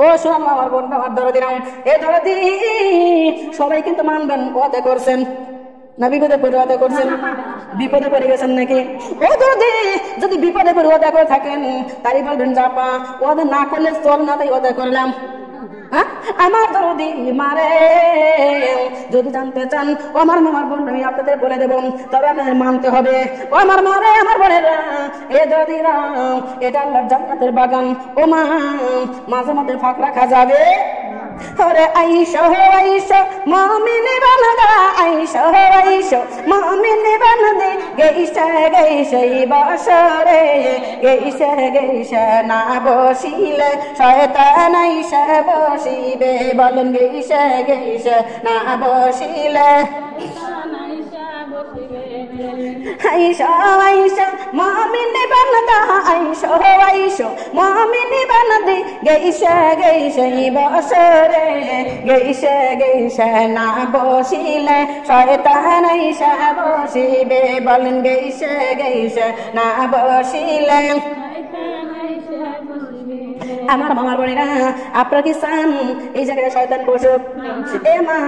ও শোনো আমার বোন, আমার দরদি নাও, এ দরদি সবাই কিন্তু মানবেন, ওয়াদা করছেন না বিপদে পড়ে ওয়াদা করছেন? বিপদে পড়ে গেছেন নাকি? ও দরদি যদি বিপদে পড়ে ওয়াদা করে থাকেন তাই বলবেন জাপা ওয়াদা না করলে চল না, তাই ওয়াদা করলাম। আমার দরদি মারে যদি জানতে চান ও আমার মামার বোন, আমি আপনাদের বলে দেব, তবে আপনাদের মানতে হবে। ও আমার মারে, আমার বোনেরা, এ দরদিরা, এটা আল্লাহর জান্নাতের বাগান। ও মা, মাঝে মধ্যে ফাঁক রাখা যাবে? ওরে আইসো আইসো মুমিনে বান্দা, আইসো আইসো মুমিনে বান্দে, গেইসা গেইসা বসরে, গেইসা গেইসা না বসিলে শয়তান আইসা বসিবে। বলেন গেইসা গেইসা না বসিলে আইসো আইসো মুমিনে বান্দা, আইসো আইসো মুমিনে বান্দে, গেইসা গেইসা বসরে, গেইসা গেইসা না বসিলে শয়তান আইসা বসিবে। বলেন গেইসা গেইসা না বসিলে। আমার মামার বোনেরা, আপনারা কি চান এই জায়গায় শয়তান বসুক? এ মা,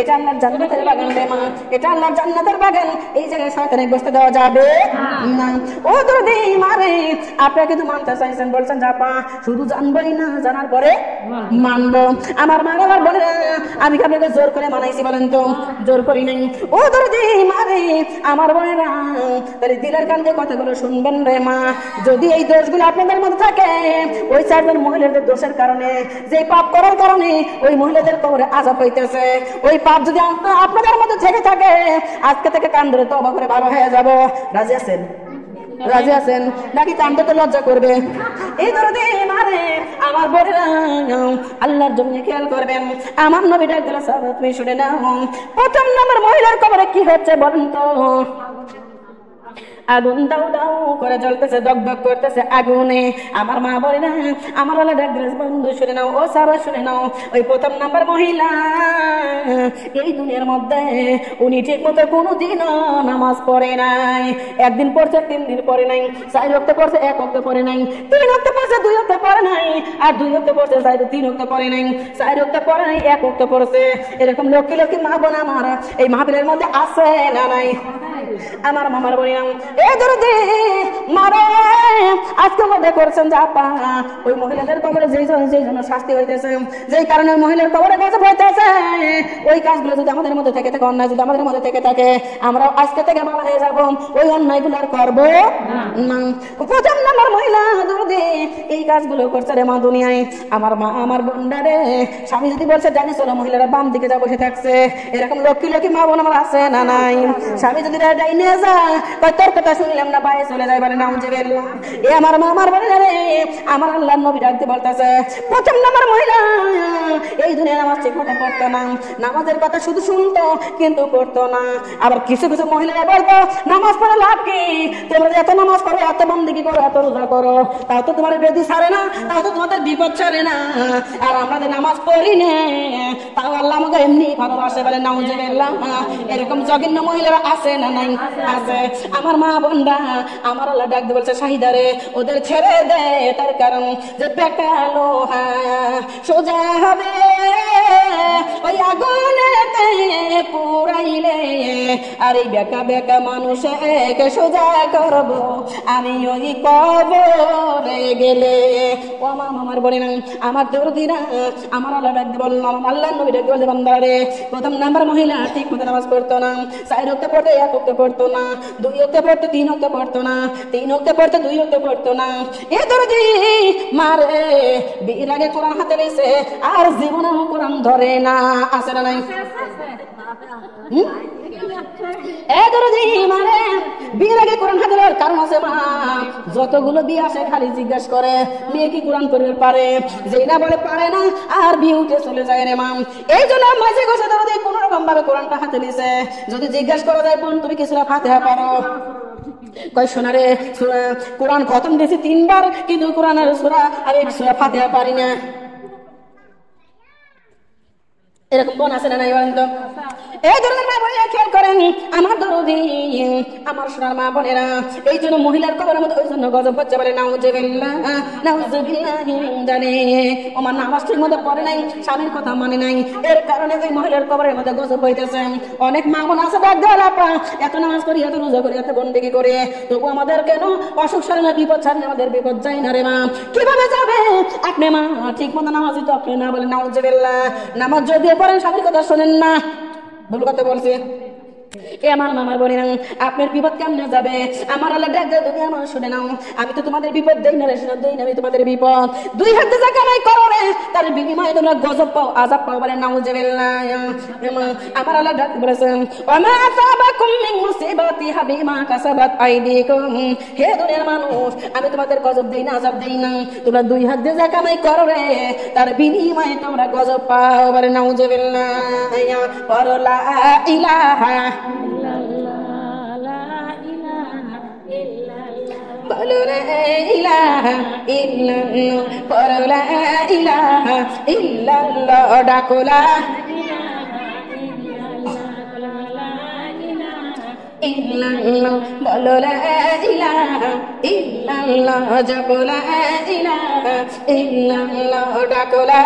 এটা আল্লাহর জান্নাতের বাগান রে মা, এটা আল্লাহর জান্নাতের বাগান, এই জায়গায় শয়তানে বসতে দেওয়া যাবে না। ও দরদি মারে, আপনারা কিন্তু মানতে চাইছেন, বলছেন জাপা শুধু জানবই না, জানার পরে মানবো। আমার মা, আমার বোনেরা, আমি কি আপনাকে জোর করে মানাইছি? বলেন তো, জোর করি নাই। ও দরদি মারে, আমার বোনেরা, তাহলে দিলের কান্দে কথাগুলো শুনবেন রে মা। যদি এই দোষগুলো আপনাদের মধ্যে থাকে, ওই চারজন মহিলাদের দোষের কারণে, যে পাপ করার কারণে ওই মহিলাদের কবরে আযাব হইতেছে, ওই পাপ যদি আপনাদের মধ্যে থেকে থাকে, আজকে থেকে কান ধরে তওবা করে ভালো হয়ে যাব। রাজি আছেন? রাজি আছেন নাকি কান্দে তো লজ্জা করবে? এই দরদি মারে, আমার বোনেরা, আল্লাহর জন্য খেয়াল করবেন। আমার নবী ডাক দিল, সাহাবা তুমি শুনে নাও, প্রথম নাম্বার মহিলার কবরে কি হচ্ছে বলেন তো? আগুন দাউ দাউ করে জ্বলতেছে, দগদগ করতেছে আগুনে। আমার মা বলে না, আমার আল্লাহ ডাক দিল, বন্ধু শুনে নাও, ও সাহাবা শুনে নাও, ওই প্রথম নাম্বার মহিলা এই দুনিয়ার মধ্যে উনি ঠিক মতো কোনোদিনও নামাজ পড়ে নাই। একদিন পড়ছে, 3 দিন পড়ে নাই, 4 ওয়াক্ত পড়ছে, 1 ওয়াক্ত পড়ে নাই, 3 ওয়াক্ত পড়ছে, 2 ওয়াক্ত পড়ে নাই, আর 2 ওয়াক্ত পড়ছে, 3 ওয়াক্ত পড়ে নাই, 4 ওয়াক্ত পড়ে নাই, 1 ওয়াক্ত পড়ছে। এরকম লক্ষ লক্ষ মা বোন আমার এই মাহফিলের মধ্যে আছে না নাই? আমার মামার বলিলাম, এ দরদি মারে, আজকে মধ্যে করছেন জাপা ওই মহিলাদের কবরে যেই জন্য শাস্তি হইতেছে, যেই কারণে ওই মহিলার কবরে গজব হইতেছে, ওই কাজগুলো যদি আমাদের মধ্যে থেকে থাকে, অন্যায় যদি আমাদের মধ্যে থেকে থাকে, আমরা আজকে থেকে ভালো হয়ে যাবো, ওই অন্যায়গুলো আর করবো না। প্রথম নাম্বার মহিলা দরদি এই কাজগুলো করছে রে মা দুনিয়ায়। আমার মা, আমার বোনডারে, স্বামী যদি বলছে জানি চলো মহিলারা বাম দিকে যা বসে থাকছে, এরকম লক্ষ্মী লক্ষ্মী মা বোন আমার আছে না নাই? স্বামী যদি ডাইনে যায়, তোর কথা শুনলাম না, বাইরে চলে যায়, বলে নাউজুবিল্লাহ। এ আমার মা, আমার বোনেরা রে, আমার আল্লাহর নবী ডাকতে বলতেছে, প্রথম নাম্বার মহিলা এই দুনিয়া নামাজ ঠিক মতো পড়তো না, নামাজের কথা শুধু শুনতো কিন্তু পড়তো না। আবার কিছু কিছু মহিলারা বলতো, নামাজ পড়ে লাভ কি? তোমরা এত নামাজ করো, এত বন্দেগী করো, এত রোজা করো, তাও তো তোমার বেদি ছাড়ে না, তাও তো তোমাদের বিপদ ছাড়ে না, আর আমাদের নামাজ পড়ি না, তাও আল্লাহ আমাকে এমনি ভালোবাসে, বলে নাউজুবিল্লাহ। এরকম জঘন্য মহিলারা আছে না নাই? আছে। আমার মা বোনরা, আমার আল্লাহ ডাকতে বলছে, শাহিদারে ওদের ছেড়ে দে, তার কারণ যে বেকা লোহা সোজা হবে ওই আগুনেতে পুরাইলে, আর এই বেকা বেকা মানুষকে সোজা করব আমি ওই কবরে গেলে। ও আমার বলে না, আমার দরদিরা, আমার আল্লাহ ডাকতে বলল, আমার আল্লাহ নবী ডাকতে বলছে, বান্দারে প্রথম নাম্বার মহিলা ঠিক মতো নামাজ পড়তো না, 4 ওয়াক্ত পড়তো, 1 ওয়াক্ত পড়তো না, 2 ওয়াক্ত পড়তো, 3 ওয়াক্ত পড়তো না, 3 ওয়াক্ত পড়তো, 2 ওয়াক্ত পড়তো না। এ দরদি মারে, বিয়ের আগে কোরআন হাতে নিয়েছে আর জীবনেও কোরআন ধরে না, আছে না নাই? এ দরদি মারে, বিয়ের আগে কোরআন হাতে নেওয়ার কারণ আছে মা। যতগুলো বিয়ে আসে খালি জিজ্ঞাসা করে মেয়ে কি কোরআন পড়তে পারে, যেই না বলে পারে না, আর বিয়ে উঠে চলে যায় রে মা। এই জন্য মাঝে গোছে দরদি কোন রকম ভাবে কোরআনটা হাতে নিয়েছে। যদি জিজ্ঞাসা করা যায়, বোন তুমি কি সূরা ফাতিহা পারো? কয় শোনা রে, কোরআন খতম দিয়েছি 3 বার, কিন্তু কোরআনের সূরা আর এক সূরা ফাতিহা পারি না। এরকম বোন আছে না নাই বলেন তো? এই ধরনের মা বোনেরা খেয়াল করেন, আমার দরদি আমার সোনার মা বোনেরা, এই জন্য মহিলার কবরের মধ্যে ওই জন্য গজব হচ্ছে বলে নাউজুবিল্লাহ নাউজুবিল্লাহি মিন যালিক। আমার নামাজ ঠিক মতো পড়ে নাই, স্বামীর কথা মানে নাই, এর কারণে ওই মহিলার কবরের মধ্যে গজব হইতেছে। অনেক মা বোন আছে ডাক দেওয়ার আপা, এত নামাজ করি, এত রোজা করি, এত বন্দেগী করে, তবু আমাদের কেন অসুখ সারে না, বিপদ সারে আমাদের বিপদ যায় না রে মা। কিভাবে যাবে আপনি মা ঠিক মতো নামাজই তো আপনি না বলে নাউজুবিল্লাহ। নামাজ যদিও পড়েন স্বামীর কথা শোনেন না, ভুল কথা বলছি। এ আমার মামার বোনেরা, আপনার বিপদ কেমনে যাবে? আমার আল্লাহ ডাক দেয়, দুনিয়ার মানুষ শুনে নাও, আমি তো তোমাদের বিপদ দেই না রে, শোনা দেই না আমি তোমাদের বিপদ। দুই হাতে যা কামাই করো রে, তার বিনিময়ে তোমরা গজব পাও, আযাব পাও বলে নাউজুবিল্লাহ। আমার আল্লাহ ডাক বলেছেন, ওয়া আসাবাকুম মিন মুসিবাতি বিমা কাসাবাত আইদিকুম। হে দুনিয়ার মানুষ, আমি তোমাদের গজব দেই না, আযাব দেই না, তোমরা দুই হাত দিয়ে যা কামাই করো রে, তার বিনিময়ে তোমরা গজব পাও বলে নাউজুবিল্লাহ। লা ইলাহা বলো লা ইলাহা ইল্লাল্লাহ, বলো লা ইলাহা ইল্লাল্লাহ, ডাকো লা ইল্লাল্লাহ, বলো লা ইলাহা ইল্লাল্লাহ, জপো লা ইলাহা ইল্লাল্লাহ, ডাকো লা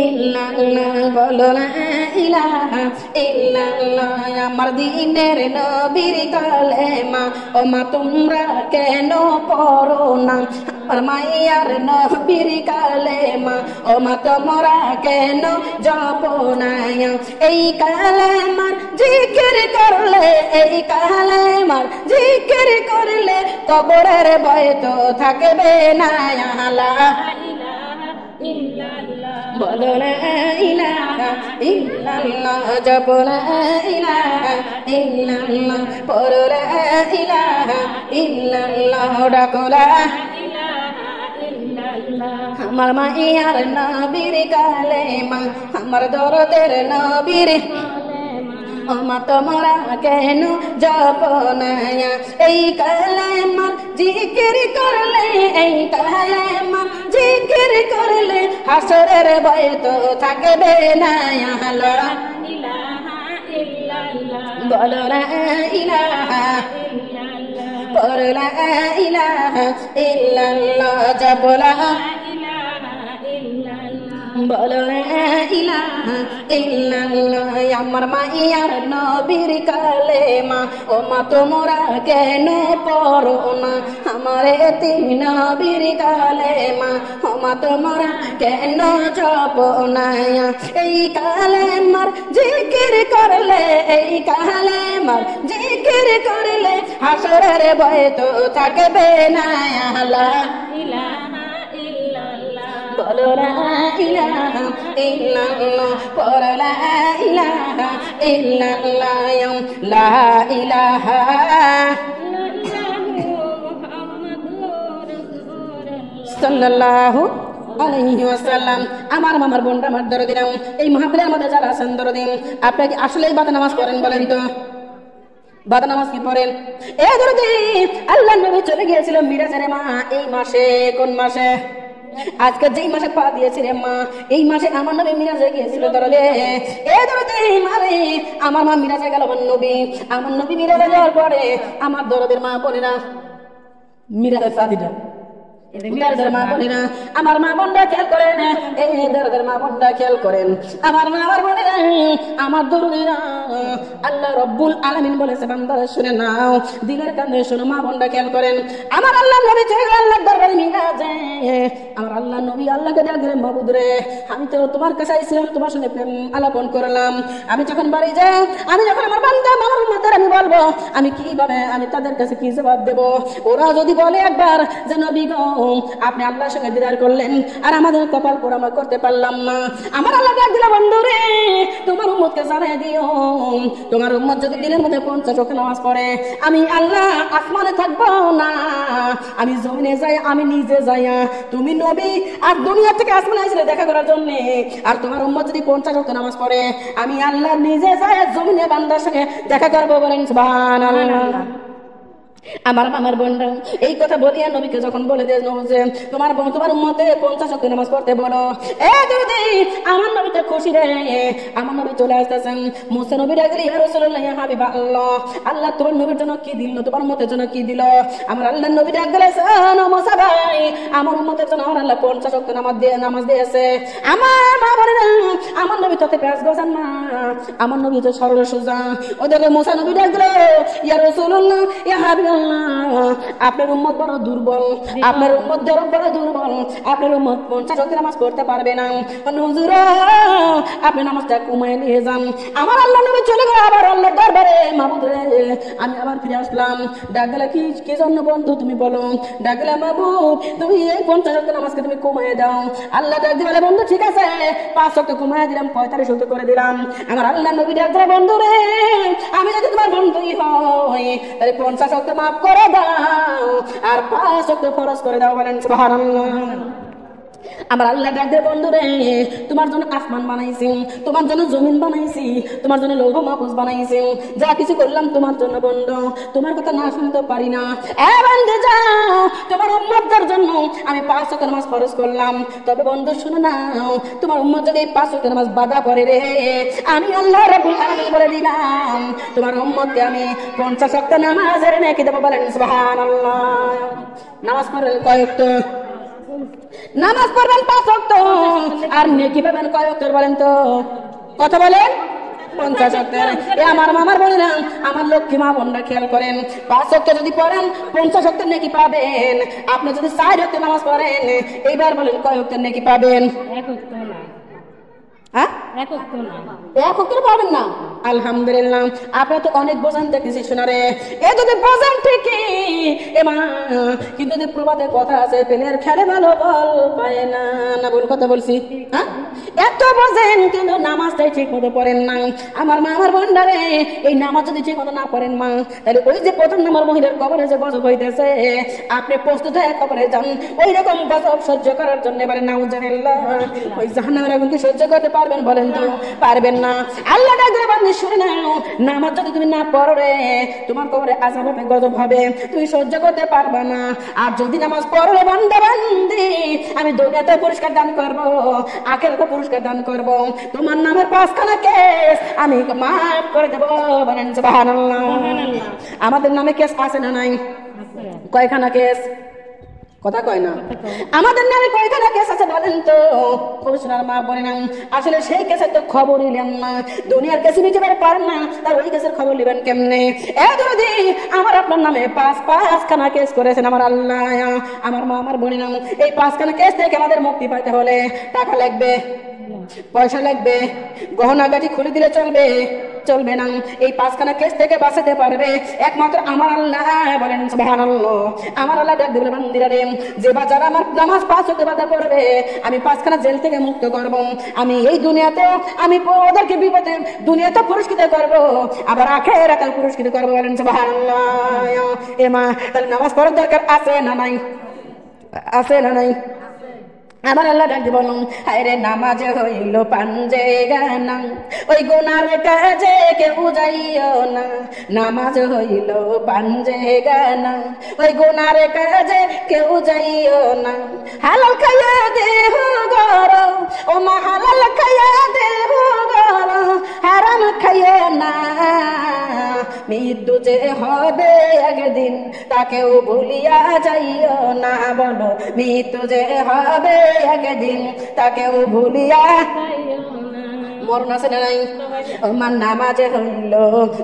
ইল্লাল্লাহ, বলো লা ইলাহা ইল্লাল্লাহ। আমার দিনের নবীর কালেমা ও মা তোমরা কেন পড়ো না? আমার মাইয়ার নবীর কালেমা ও মা তোমরা কেন জপো না? এই কালেমার জিকির করলে, এই কালেমার জিকির করলে কবরের ভয় তো থাকবে না। লা বলো লা ইলাহা ইল্লাল্লাহ, জপো লা ইলাহা ইল্লাল্লাহ, পড়ো লা ইলাহা ইল্লাল্লাহ, ডাকো লা ইলাহা ইল্লাল্লাহ। আমার মাইয়ার নবীর কালেমা, আমার দরদের নবীর ও মা তোমরা কেন জপো না? এই কালেমার জিকির করলে, এই কালেমার জিকির করলে হাসরের ভয় তো থাকবে না। লা ইলাহা ইল্লাল্লাহ, বলো লা ইলাহা ইল্লাল্লাহ, পড়ো লা ইলাহা ইল্লাল্লাহ, জপো লা বলো লা ইলাহা ইল্লাল্লাহ। আমার মাইয়ার নবীর কালেমা ও মা তোমরা কেন পড়ো না? আমার এতিম নবীর কালেমা ও মা তোমরা কেন জপো না? এই কালেমার জিকির করলে, এই কালেমার জিকির করলে হাসরের ভয় তো থাকবে না। লা ইলাহা ইল্লাল্লাহ, বলো লা ইলাহা ইল্লাল্লাহ, পড়ো লা ইলাহা ইল্লাল্লাহ, লা ইলাহা সাল্লাল্লাহু আলাইহি ওয়াসাল্লাম। আমার মামার বোনটা আমার দরদিরা, এই মাহফিলের মধ্যে যারা আছেন দরদি, আপনারা কি আসলেই বাদ নামাজ পড়েন বলেন তো? বাদ নামাজ কি পড়েন? এ দরদি, আল্লাহর নবী চলে গিয়েছিল মিরাজের মা এই মাসে। কোন মাসে? আজকে যেই মাসে পা দিয়েছি রে মা, এই মাসে আমার নবী মিরাজে গিয়েছিল দরদে। এ দরদে মারে, আমার মা মিরাজে গেল, আমার নবী মিরাজে যাওয়ার পরে আমার দরদের মা বোনেরা, মিরাজের সাথীটা আমার মা বোনরা খেয়াল করেন, এই দরদের মা বোনরা খেয়াল করেন, আমার মা আমার বোনেরা, আমার দরদিরা, আল্লাহ রব্বুল আলামিন বলেছে বান্দারা শুনে নাও, দিলের কানে শুনো, মা বোনরা খেয়াল করেন। আমার আল্লাহ নবী চলে গেল আল্লাহর দরবারে মিরাজে। আমার আল্লাহ নবী আল্লাহকে ডাকলেন, মাবুদ রে, আমি তো তোমার কাছে আইছিলাম, তোমার সঙ্গে প্রেম আলাপন করলাম, আমি যখন বাড়ি যাই, আমি যখন আমার বান্দা আমার উম্মতের আমি বলবো, আমি কিভাবে, আমি তাদের কাছে কি জবাব দেব? ওরা যদি বলে একবার যে নবী গো আপনি আল্লাহর সঙ্গে দিদার করলেন, আর আমাদের কপাল পোড়া আমরা করতে পারলাম না, আমার আল্লাহ ডাক দিল, বন্ধু রে, তোমার উম্মতকে জানাই দিও, তোমার উম্মত যদি দিনের মধ্যে 50 ওয়াক্ত নামাজ পড়ে, আমি আল্লাহ আসমানে থাকবো না, আমি জমিনে যাই, আমি নিজে যাইয়া, তুমি নবী আর দুনিয়া থেকে আসমানে আইছিলে দেখা করার জন্য, আর তোমার উম্মত যদি 50 ওয়াক্ত নামাজ পড়ে, আমি আল্লাহ নিজে যাই জমিনে বান্দার সঙ্গে দেখা করবো। বলেন সুবহানাল্লাহ। আমার মামার বোনরা এই কথা বলিয়া নবীকে যখন বলে দেন যে তোমার উম্মতে 50 ওয়াক্ত নামাজ পড়তে বলো, এ দিদি আমার নবীতে খুশি রে। আমার নবী চলে আসতেছেন, মুসা নবী ডাকলে ইয়া রাসূলুল্লাহ ইয়া হাবিবাল্লাহ, আল্লাহ তোমার নবীর জন্য কি দিল, তোমার উম্মতের জন্য কি দিল? আমার আল্লাহর নবী ডাক দিলেন, মুসা ভাই আমার উম্মতের জন্য আমার আল্লাহ 50 ওয়াক্ত নামাজ দিয়েছে। আমার মা বলেন আমার নবী তাতে পেঁয়াজ গজান না, আমার নবী তো সরল সোজা। ওদের মুসা নবী ডাক দিল ইয়া রাসূলুল্লাহ ইয়া হাবিবাল্লাহ, আপনার উম্মত বড় দুর্বল, আপনার উম্মত বড় দুর্বল, আপনার উম্মত 50 ওয়াক্ত নামাজ পড়তে পারবে না। হুজুর আপনি নামাজটা কমায় নিয়ে যান। আমার আল্লাহ নবী চলে গেল আবার আল্লাহর দরবারে, মাবুদ রে আমি আবার ফিরে আসলাম। ডাক গেলে কি জন্য বন্ধু তুমি বলো? ডাক গেলে মাবুদ তুমি এই 50 ওয়াক্ত নামাজকে তুমি কমায় দাও। আল্লাহ ডাক দিলে বন্ধু ঠিক আছে 5 ওয়াক্ত কমায় দিলাম, 45 ওয়াক্ত করে দিলাম। আমার আল্লাহ নবী ডাক দিলে বন্ধু রে আমি যদি তোমার বন্ধুই হই তাহলে 50 ওয়াক্ত মাফ করে দাও আর 5 ওয়াক্ত ফরজ করে দাও। বলেন সুবহানাল্লাহ। আমার আল্লাহ ডাক দে বন্ধু রে তোমার জন্য আসমান বানাইছি, তোমার জন্য জমিন বানাইছি, তোমার জন্য লৌহ মাহফুজ বানাইছি, যা কিছু করলাম তোমার জন্য বন্ধু, তোমার কথা না শুনতে পারি না। এ বন্ধু যাও তোমার উম্মতদের জন্য আমি 5 ওয়াক্ত নামাজ ফরজ করলাম, তবে বন্ধু শুনো না তোমার উম্মত যদি 5 ওয়াক্ত নামাজ বাধা করে রে আমি আল্লাহ রাব্বুল আলামিন বলে দিলাম তোমার উম্মতকে আমি 50 ওয়াক্ত নামাজের নেকি দেব। বলেন সুবহানাল্লাহ। নামাজ পড়েন কয় ওয়াক্ত? নামাজ পড়বেন 5 ওয়াক্ত আর নেকি পাবেন কয় ওয়াক্ত বলেন তো? কথা বলেন 50 ওয়াক্ত। আমার মামার বলেন আমার লক্ষ্মী মা বোনরা খেয়াল করেন 5 ওয়াক্ত যদি পড়েন 50 ওয়াক্ত নেকি পাবেন। আপনি যদি 4 ওয়াক্ত নামাজ পড়েন এইবার বলেন কয় ওয়াক্ত নেকি পাবেন? 1 ওয়াক্ত না। হ্যাঁ 1 ওয়াক্ত না, 1 ওয়াক্ত পাবেন না। আলহামদুলিল্লাহ আপনি তো অনেক বোঝান দেখতেছি শোনারে। এ যদি বোঝান ঠিকই এমা কিন্তু যদি প্রবাদে কথা আছে পেলের খেলে ভালো বল পায় না, না ভুল কথা বলছি? হ্যাঁ এত বোঝেন কিন্তু নামাজটাই ঠিক মতো পড়েন না। আমার মা আমার বোনরা এই নামাজ যদি ঠিক মতো না পড়েন মা তাহলে ওই যে 1 নম্বর মহিলার কবরে যে গজব হইতেছে আপনি প্রস্তুত হয়ে কবরে যান ওই রকম গজব সহ্য করার জন্য। বলেন নাউজুবিল্লাহ। ওই জাহান্নামের আগুন কি সহ্য করতে পারবেন? বলেন তো পারবেন না। আল্লাহ ডাকলে বান্দা শুনে নাও নামাজ যদি তুমি না পড়ো রে তোমার কবরে আযাব হবে, গজব হবে, তুমি সহ্য করতে পারবা না। আর যদি নামাজ পড়ো রে বান্দা বান্দি আমি দুনিয়াতে পুরস্কার দান করব, আখিরাতে পুরস্কার দান করব, তোমার নামের 5 খানা কেস আমি মাফ করে দেব। বলেন সুবহানাল্লাহ। আমাদের নামে কেস আছে না নাই? কয়খানা কেস? কথা কয় না। আমাদের নামে কয়খানা কেস আছে বলেন তো? পুরুষরা মা বলে না আসলে সেই কেসের তো খবরই নেন না, দুনিয়ার কেসে নিতে পারেন না, তার ওই কেসের খবর নেবেন কেমনে? এ যদি আমার আপনার নামে 5 খানা কেস করেছেন আমার আল্লাহ, আমার মা আমার বলে না এই 5 খানা কেস থেকে আমাদের মুক্তি পাইতে হলে টাকা লাগবে, পয়সা লাগবে, গহনা গাটি খুলে দিলে চলবে? চলবে না। এই 5 খানা কেস থেকে বাঁচাতে পারবে একমাত্র আমার আল্লাহ। বলেন সুবহানাল্লাহ। আমার আল্লাহ ডাক দিবেন বান্দিরা রে যে বাজার আমার নামাজ 5 ওয়াক্ত বাধা করবে আমি 5 খানা জেল থেকে মুক্ত করব। আমি এই দুনিয়াতে আমি ওদেরকে বিপদে দুনিয়াতে পুরস্কৃত করব আবার আখিরাতে পুরস্কৃত করব। বলেন সুবহানাল্লাহ। এ মা তাহলে নামাজ পড়ার দরকার আছে না নাই? আছে না নাই? আমার আল্লাহ ডাক দিব হায়রে নামাজ হইল পাঞ্জে গানা ওই গুনার কাজে কেউ যাইও না। নামাজ হইল পাঞ্জে গানা ওই গুনার কাজে কেউ যাইও না। হালাল খাইয়া দেহ গর ও মা হালাল খাইয়া দেহ গর হারাম খাইয়া না। মৃত্যু যে হবে একদিন তাকেও ভুলিয়া যাইও না। বলো মৃত্যু যে হবে একদিন তাকেও ভুলিয়া মরণ আছে না নাই? আমার নামাজ হইল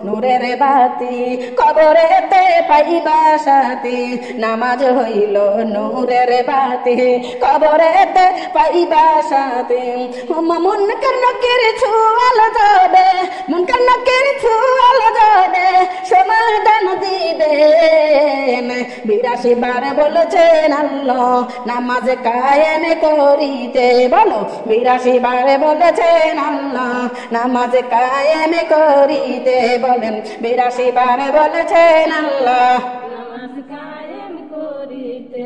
নূরের বাতি কবরেতে পাইবা শান্তি। নামাজ হইল নূরের বাতি কবরেতে পাইবা শান্তি। মন কেন কিছু আলো যাবে, মন কেন কিছু আলো যাবে সমাধান দিবেন। 82 বার বলেছেন আল্লাহ নামাজ কায়েম করিতে। বলো 82 বার বলেছেন আল্লাহ নামাজ কায়েম করিতে। বলেন 82 বার বলেছেন আল্লাহ নামাজ কায়েম করিতে।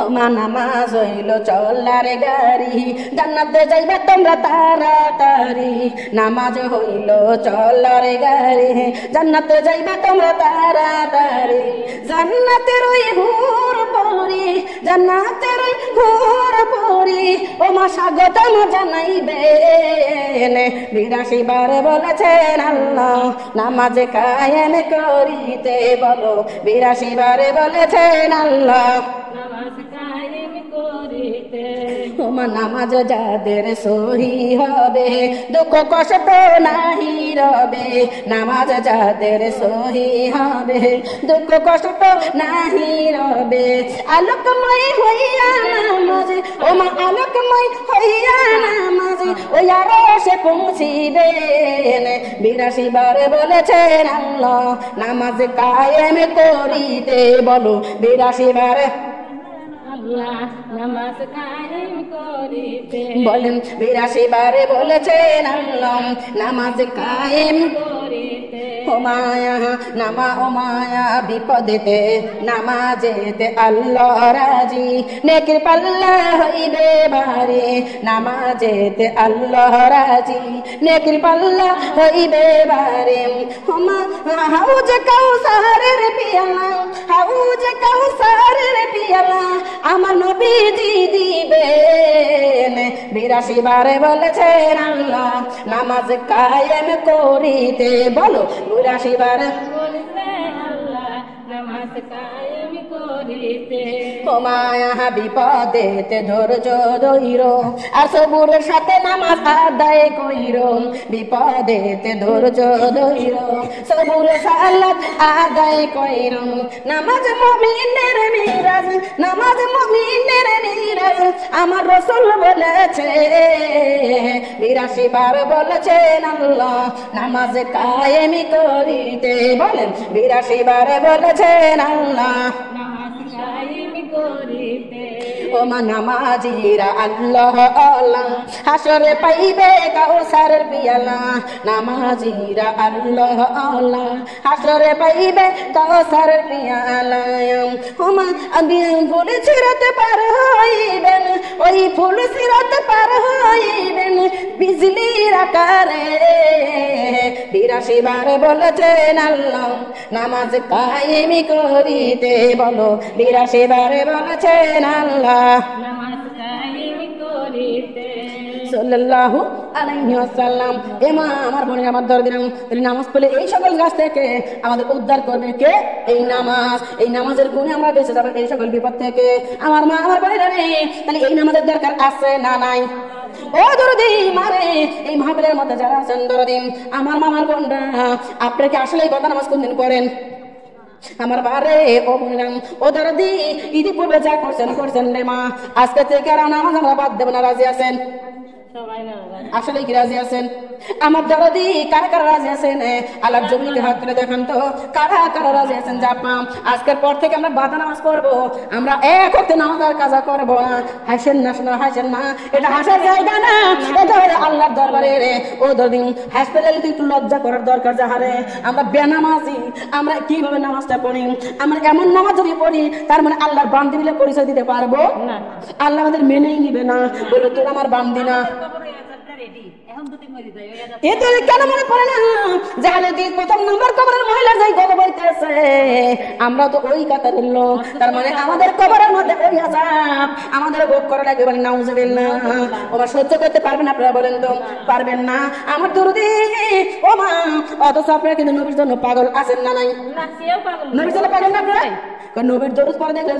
ওমা নামাজ হইল চলার গাড়ি জান্নাতে যাইবে তোমরা তাড়াতাড়ি নামাজ হইল চলার গাড়ি জান্নাতে যাইবে তোমরা তাড়াতাড়ি জান্নাতের ওই হুর পরি জান্নাতের ওই হুর পরি ওমা স্বাগতম জানাইবেন 82 বার বলেছেন আল্লাহ নামাজ কায়েম করিতে বলো 82 বার বলেছেন আল্লাহ নামাজ কায়েম করিতে ওমা নামাজ যাদের সহি হবে দুঃখ কষ্ট নাহি রবে নামাজ যাদের সহি হবে দুঃখ কষ্ট নাহি রবে আলোকময় হইয়া নামাজ ওমা আলোকময় হইয়া নামাজ ওই আরশে পৌঁছিবেন 82 বার বলেছেন আল্লাহ নামাজ কায়েম করিতে বলো 82 বার আল্লাহ নামাজ কায়েম করিতে বলেন 82 বার বলেছেন আল্লাহ নামাজ কায়েম করিতে ওমায়া নামা ওমায়া বিপদেতে নামাজেতে আল্লাহ রাজি নেকির পাল্লা হইবে ভারী নামাজেতে আল্লাহ রাজি নেকির পাল্লা হইবে ভারী ওমা হাউজ কাউসারের পিয়ালা হাউজ কাউসারের পিয়ালা আমার নবীজি দিবেন 82 বার বলেছেন আল্লাহ নামাজ কায়েম করিতে বলো 82 বার বলেছেন আল্লাহ নামাজ কায়েম করিতে ওমায়া বিপদেতে ধৈর্য ধইর আর সবুরের সাথে নামাজ আদায় কইর বিপদেতে ধৈর্য ধইর সবুরের সালাত আদায় কইর নামাজ মুমিনের মিরাজ নামাজ মুমিনের মিরাজ আমার রাসূল বলেছে 82 বার বলেছেন আল্লাহ নামাজ কায়েম করিতে বলেন 82 বার বলেছেন আল্লাহ নামাজ কায়েম করিতে ওমা নামাজিরা আল্লাহ আল্লাহ হাসরে পাইবে কাউসারের পিয়ালা নামাজিরা আল্লাহ আল্লাহ হাসরে পাইবে কাউসারের পিয়ালা ওমা আমি ফুল সিরাতে পার হইবেন ওই ফুল সিরাতে পার হইবেন বিজলির আকারে 82 বার বলেছেন আল্লাহ নামাজ কায়েম করিতে বলো 82 বার বলেছেন আল্লাহ নামাজ কায়েম করিতে সাল্লাল্লাহু আলাইহি ওয়াসাল্লাম এমা আমার বোনের আমার দরদিন তাহলে নামাজ পড়লে এই সকল গাছ থেকে আমাদের উদ্ধার করবে কে এই নামাজের গুণে আমরা বেঁচে যাব এই সকল বিপদ থেকে আমার মা আমার বোনেরা তাহলে এই নামাজের দরকার আছে না নাই ও দরদি মারে এই মাহফিলের মধ্যে যারা আছেন দরদি আমার মামার বোনরা আপনারা কি আসলে এই নামাজ কোনদিন পড়েন আমার বারে ও বললাম ও দরদি ইতিপূর্বে যা করছেন রে মা আজকে থেকে আর নামাজ আমরা বাদ দেব না রাজি আছেন আসলে কি রাজি আছেন আমার দরদি কারা কারা রাজি আছেন আল্লাহর জমিতে হাত তুলে দেখান তো কারা কারা রাজি আছেন জাপাম আজকের পর থেকে আমরা বাদ নামাজ পড়বো আমরা এক ওয়াক্তে নামাজ আর কাজা করবো না হাসেন না শোনা হাসেন না এটা হাসার জায়গা না এটা হলো আল্লাহর দরবারে রে ও দরদি হাসপাতালে একটু লজ্জা করার দরকার যাহারে আমরা বেনামাজি আমরা কিভাবে নামাজটা পড়ি আমরা এমন নামাজ যদি পড়ি তার মানে আল্লাহর বান্দি বলে পরিচয় দিতে পারবো না আল্লাহ আমাদের মেনেই নিবে না বলে তোর আমার বান্দি না কেন মনে পড়ে না প্রথম নম্বর কবরের মহিলা যাই গল্প বইতেছে আমরা তো ওই কাতারের লোক তার মানে আমাদের কবরের মধ্যে ওই আযাব আমাদের ভোগ করা লাগবে বলে নাউজুবিল্লাহ ওমা সহ্য করতে পারবেন আপনারা বলেন তো পারবেন না আমার দরদি ওমা অথচ আপনারা কিন্তু নবীর জন্য পাগল আছেন না নাই নবীর জন্য পাগল না আপনারা নবীর দরুদ পড়ে দেখলে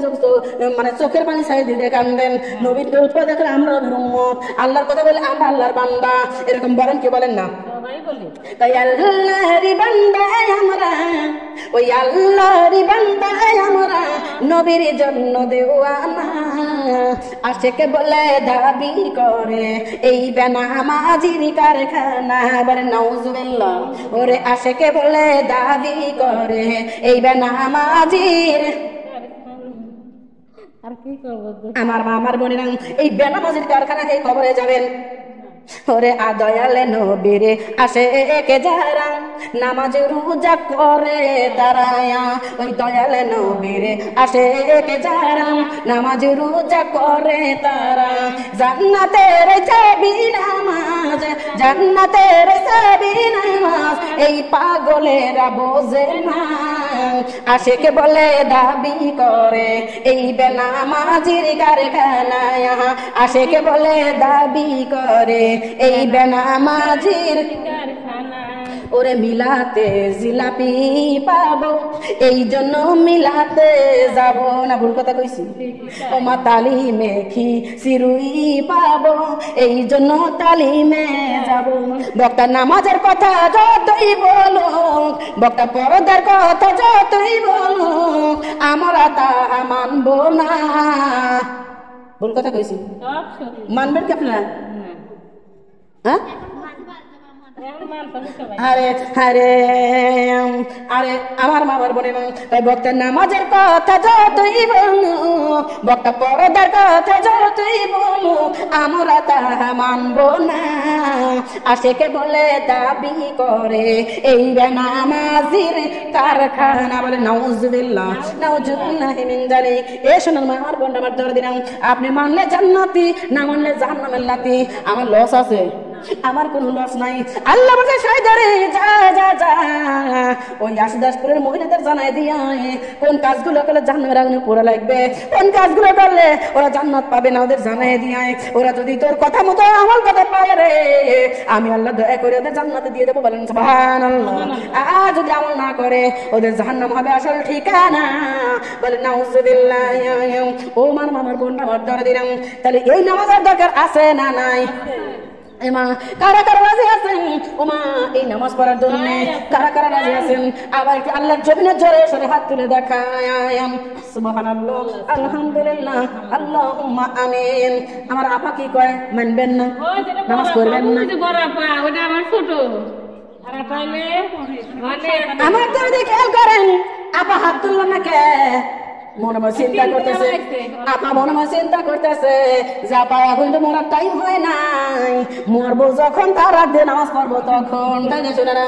মানে চোখের পানি ছাড়িয়ে দিতে কান্দেন নবীর দরুদ পড়ে দেখলে আমরা উম্মত আল্লাহর কথা বলে আমরা আল্লাহর বান্দা এরকম বলেন কি বলেন না তাই আল্লাহরই বান্দা আমরা ওই আল্লাহরই বান্দা আমরা নবীর জন্য দেওয়ানা আশেকে বলে দাবি করে এই বেনামাজির কারখানা বলে নাউজুবিল্লাহ ওরে আশেকে বলে দাবি করে এই বেনামাজির আর কি করব আমার মা আমার বোনেরা এই বেনামাজির কারখানা এই কবরে যাবেন ওরে দয়ালে নবীরে আসে একে যারা নামাজ রোজা করে তারা ওই দয়ালে নবীরে আসে একে যারা নামাজ রোজা করে তারা জান্নাতের চাবি নামাজ জান্নাতের চাবি নামাজ এই পাগলেরা বোঝে না আশিক বলে দাবি করে এই বেনামাজির কারখানায় আশিক বলে দাবি করে এই বেনামাজির কারখানা ওরে মিলাতে জিলাপি পাবো এই জন্য মিলাতে যাব না ভুল কথা কইছি ও মা তালিমে কি সিরুই পাবো এই জন্য তালিমে যাব বক্তা নামাজের কথা যতই বলো বক্তা পরদার কথা যতই বলো আমরা তা মানবো না ভুল কথা কইছি মানবেন কি আপনারা হ্যাঁ আরে আরে আরে আমার মামার বোনে তাই বক্তার নামাজের কথা যতই বলো বক্তা পরদার কথা যতই বলো আমরা তাহা মানবো না আশিকে বলে দাবি করে এই বেনামাজির কারখানা বলে নাউজুবিল্লাহ নাউজুবিল্লাহ মিন যালিক এ শোনার মামার বোন আমার ধরে দিলাম আপনি মানলে জান্নাতি না মানলে জাহান্নামের লাতি আমার লস আছে আমার কোন লস নাই আল্লাহ বলছে সাইদারে যা যা যা ওই আশুদাসপুরের মহিলাদের জানাই দিয়া কোন কাজগুলো করলে জান্নাতের আগুনে পোড়া লাগবে কোন কাজগুলো করলে ওরা জান্নাত পাবে না ওদের জানাই দিয়া ওরা যদি তোর কথা মতো আমল করতে পারে রে আমি আল্লাহ দয়া করে ওদের জান্নাতে দিয়ে দেবো বলেন সুবহানাল্লাহ আর যদি আমল না করে ওদের জাহান্নাম হবে আসল ঠিকানা বলে নাউজুবিল্লাহ ও মামার বোন আমার ধরে দিলাম তাহলে এই নামাজের দরকার আছে না নাই এমা কারা কারা রাজি আছেন ওমা এই নামাজ পড়ার জন্য কারা কারা রাজি আছেন আবার কি আল্লাহর জমিনে জোরে সরে হাত তুলে দেখায় সুবহানাল্লাহ আলহামদুলিল্লাহ আল্লাহুম্মা আমিন আমার আপা কি কয় মানবেন না নামাজ পড়বেন না বড় আপা ওটা আমার ছোট আর তাইলে আমার তো খেয়াল করেন আপা হাত তুললো না কে মনে মনে চিন্তা করতেছে আপা মনে মনে চিন্তা করতেছে যা পায় এখন তো মরার টাইম হয় নাই মরবো যখন তার আগে নামাজ পড়বো তখন তাই না শোনে না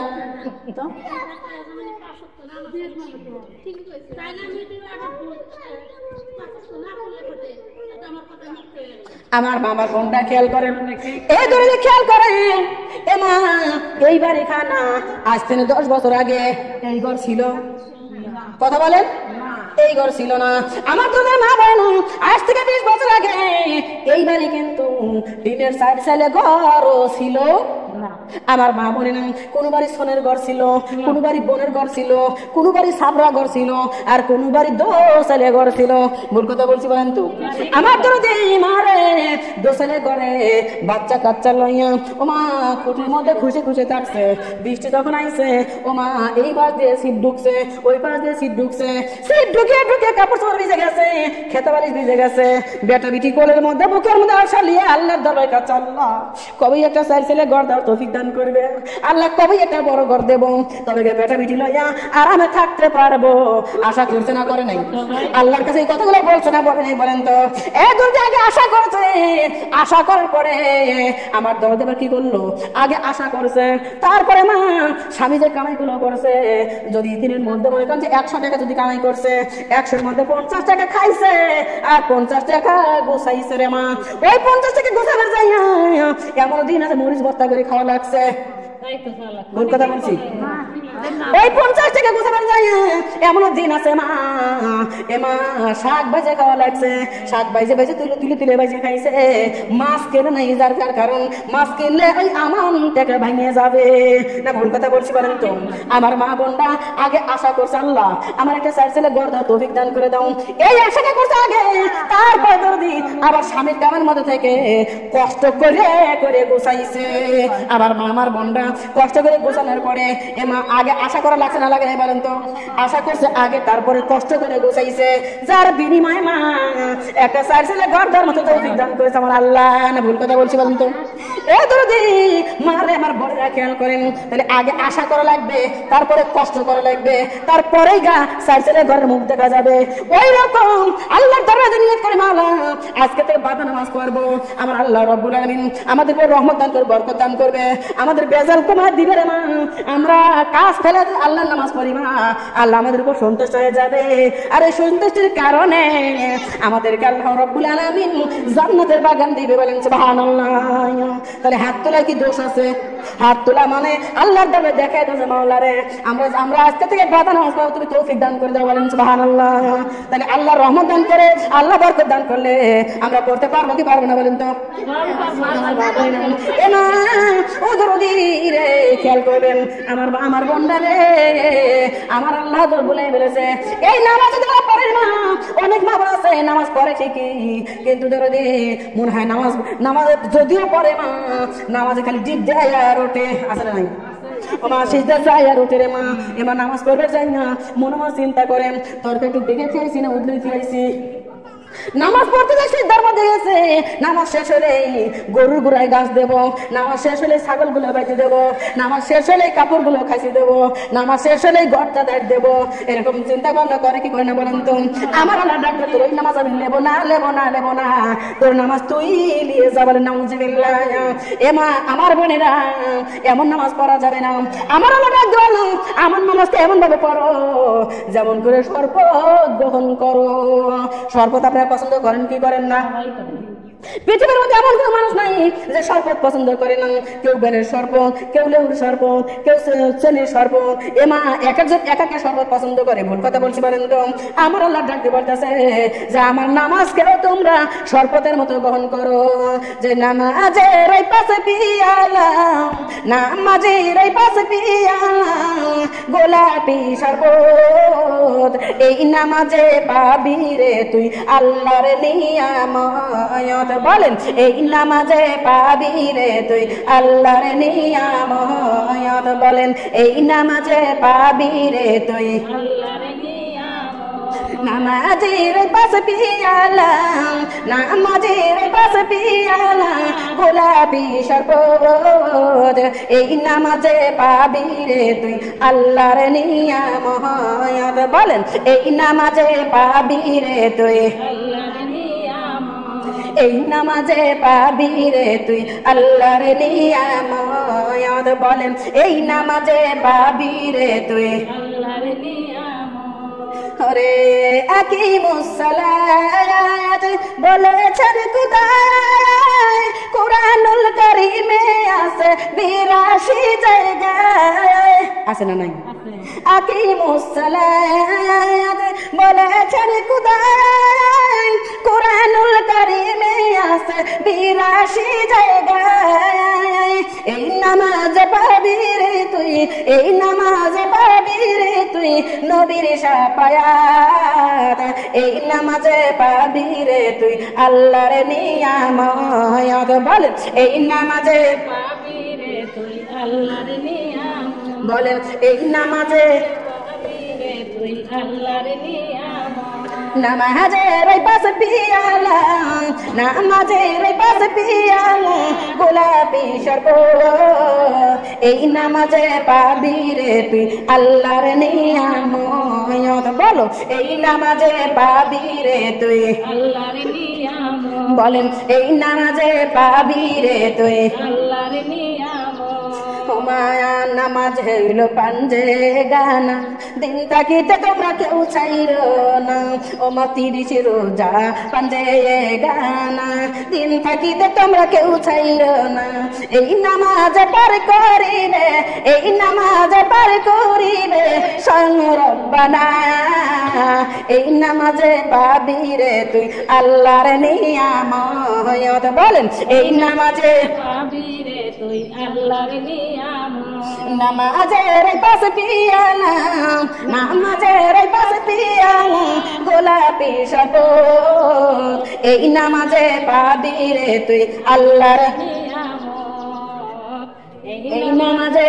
আমার মামার কোনটা খেয়াল করেন এই ধরে খেয়াল করেন এ মা এই বাড়ি খানা আজ থেকে 10 বছর আগে এই ঘর ছিল কথা বলেন এই ঘর ছিল না আমার তোদের মা বোন আজ থেকে 20 বছর আগে এই বাড়ি কিন্তু টিনের সাইড সাইডে ঘরও ছিল আমার মা বলে না কোন বাড়ি সোনের ঘর ছিল কোন বাড়ি বোনের ঘর ছিল কোন বাড়ি সাবরা ঘর ছিল আর কোন বাড়ি দোসালে ঘর ছিল ভুল কথা বলছি বলেন তো আমার তো মারে দোসালে ঘরে বাচ্চা কাচ্চা লইয়া ও মা খুঁটির মধ্যে খুশি খুশি থাকছে বৃষ্টি যখন আইছে ও মা এই পাশ দিয়ে সিট ঢুকছে ওই পাশ দিয়ে সিট ঢুকছে সিট ঢুকে ঢুকে কাপড় চোপড় ভিজে গেছে খেতে বালিশ ভিজে গেছে বেটা বিটি কোলের মধ্যে বুকের মধ্যে আশা লিয়ে আল্লাহর দরবারে কাছে আল্লাহ কবে একটা চার ছেলে ঘর দাও তৌফিক দান করবে আল্লাহ কবে একটা বড় ঘর দেব তবে বেটা বিটি লইয়া আরামে থাকতে পারবো আশা করছে না করে নাই আল্লাহর কাছে এই কথাগুলো বলছে না বলে নাই বলেন তো একদম আগে আশা করছে আশা করার পরে আমার দরদ এবার কি করলো আগে আশা করছে তারপরে মা স্বামী যে কামাই গুলো করছে যদি দিনের মধ্যে মনে করেন যে 100 টাকা যদি কামাই করছে 100-এর মধ্যে 50 টাকা খাইছে আর 50 টাকা গোছাইছে রে মা ওই 50 টাকা গোছাবার যাই এমন দিন আছে মরিচ ভর্তা করে খাওয়া লাগছে ভুল কথা বলছি ওই 50 টাকা গোছাবার যাই এমন দিন আছে মা এ মা শাক ভাজে খাওয়া লাগছে শাক ভাজে ভাজে তুলে ভাজে খাইছে মাছ কেনে নাই যার কারণ মাছ কিনলে ওই আমার টাকা ভাঙিয়ে যাবে না ভুল কথা বলছি বলেন তো আমার মা বোনটা আগে আশা করছে আল্লাহ আমার একটা চার ছেলে গড় দাও তৌফিক দান করে দাও এই আশাটা করছে আগে তারপর দরদি আবার স্বামীর কামের মধ্যে থেকে কষ্ট করে করে গোছাইছে আবার মা আমার বোনটা কষ্ট করে গোছানোর পরে এমা আগে আশা করা লাগছে না লাগে বলেন তো? আশা করছে আগে, তারপরে কষ্ট করে গোছাইছে, যার বিনিময়ে মা একটা চার ছেলে ঘর দেওয়ার মতো তৌফিক দান করেছে আমার আল্লাহ। না ভুল কথা বলছি বলেন তো? এ দরদি মারে আমার বড়রা খেয়াল করেন, তাহলে আগে আশা করা লাগবে, তারপরে কষ্ট করা লাগবে, তারপরেই গা চার ছেলে ঘরের মুখ দেখা যাবে। ওই রকম আল্লাহর দরবারে নিয়ত করে মাওলা আজকে থেকে বাদা নামাজ পড়বো, আমার আল্লাহ রব্বুল আলামিন আমাদের উপর রহমত দান করবে, বরকত দান করবে, আমাদের বেজাল কমা দিবে রে মা। আমরা কাজ ফেলে আল্লাহর নামাজ পড়ি মা, আল্লাহ আমাদের উপর সন্তুষ্ট হয়ে যাবে। আর এই সন্তুষ্টির কারণে আমাদেরকে আল্লাহ রব্বুল আলামিন জান্নাতের বাগান দিবে, বলেন সুবহানাল্লাহ। তাহলে হাত তোলার কি দোষ আছে? হাত তোলা মানে আল্লাহর দরবারে দেখায় দাও যে মাওলা রে আমরা আজকে থেকে বাদা নামাজ পড়ব, তুমি তৌফিক দান করে দাও, বলেন সুবহানাল্লাহ। তাহলে আল্লাহর রহমত দান করে, আল্লাহ বরকত দান করলে আমরা করতে পারবো কি পারবো না বলেন তো? খেয়াল করবেন আমার বোনরা রে, আমার আল্লাহ বলে বলেছে এই নামাজ পড়ে না। অনেক মা আছে নামাজ পড়ে ঠিকই, কিন্তু দরদি মনে হয় নামাজ যদিও পড়ে মা, নামাজে খালি ডিপ দেয় আর ওঠে, আসলে নাই মা সিজদা যায় আর উঠে রে মা। এবার নামাজ পড়বে যাই না, মনে মনে চিন্তা করেন তরকারি একটু দেখে খেয়েছি না উদলে খেয়েছি। নামাজ পড়তে যাই সিদ্ধার মধ্যে গেছে, নামাজ শেষ হলে গরুর গুড়ায় গাছ দেবো, নামাজ শেষ হলে ছাগল গুলো বাইতে দেবো, নামাজ শেষ হলে কাপড় গুলো খাইছি দেবো, নামাজ শেষ হলে ঘরটা দাঁড় দেবো। এরকম চিন্তা ভাবনা করে কি করে না বলেন তো? আমার আল্লাহ ডাক্তার তোর ওই নামাজ আমি নেবো না, তোর নামাজ তুই নিয়ে যা, বলেন নাউজুবিল্লাহ। এমা আমার বোনেরা এমন নামাজ পড়া যাবে না। আমার আল্লাহ ডাক্তার আমার নামাজটা এমন ভাবে পড়ো যেমন করে শরবত গ্রহণ করো। শরবত আপনারা পছন্দ করেন কি করেন না? পৃথিবীর মধ্যে এমন কোন মানুষ নাই যে শরবত পছন্দ করে না। কেউ বেলের শরবত, কেউ লেবুর শরবত, কেউ চেনির শরবত, এমা এক একজন এক একটা শরবত পছন্দ করে। ভুল কথা বলছি বলেন তো? আমার আল্লাহ ডাকতে বলতেছে যে আমার নামাজকেও তোমরা শরবতের মতো গ্রহণ করো। যে নামাজের এই পাশে পিয়ালা, নামাজের এই পাশে পিয়ালা গোলাপি শরবত, এই নামাজে পাবি রে তুই আল্লাহর নিয়ামত। বলেন এই নামাজে পাবি রে তুই আল্লাহর নিয়ামত। বলেন এই নামাজে পাবি রে তুই আল্লাহর নিয়ামত। নামাজের পাশে পিয়ালা, নামাজের পাশে পিয়ালা গোলাপি শরবত, এই নামাজে পাবি রে তুই আল্লাহর নিয়ামত। বলেন এই নামাজে পাবি রে তুই আল্লাহর নিয়ামত, এই নামাজে পাবি রে তুই আল্লাহর নিয়ামত। বলেন এই নামাজে পাবি রে তুই আল্লাহর নিয়ামত। ওরে আকিমুস সালাত বলেছেন খোদায়, কোরআনুল কারীমে আছে 82 জায়গায়, আছে না নাই? আকিমুস সালাত বলেছেন খোদায়, কোরআনুল কারীমে আছে 82 জায়গায়। এই নামাজ পাবি রে তুই, এই নামাজ পাবি রে তুই নবীর শাফায়াত, এই নামাজে পাবি রে তুই আল্লাহর নিয়ামত। বলেন এই নামাজে পাবি রে তুই আল্লাহর নিয়ামত। বলেন এই নামাজে পাবি রে তুই আল্লাহর নিয়ামত। নামাজের পাশে পিয়ালা, নামাজের পাশে পিয়ালা গোলাপি শরবত, এই নামাজে পাবি রে তুই আল্লাহর নিয়ামত। বলো এই নামাজে পাবি রে তুই আল্লাহর নিয়ামত। বলেন এই নামাজে পাবি রে তুই আল্লাহর নিয়ামত। মায়া নামাজ হইল পাঞ্জে গানা, দিন থাকিতে তোমরা কেউ চাইর না। ও মা 30 রোজা পাঞ্জে গানা, দিন থাকিতে তোমরা কেউ চাইর না। এই নামাজ পার করিবে, এই নামাজ পার করিবে স্বয়ং রব্বানা, এই নামাজে পাবি রে তুই আল্লাহর নিয়ামত। বলেন এই নামাজে পাবি রে তুই আল্লাহর নিয়ামত। নামাজের পাশে পিয়ালা, নামাজের পাশে পিয়ালা গোলাপি শরবত, এই নামাজে পাবি রে তুই আল্লাহর নিয়ামত, এই নামাজে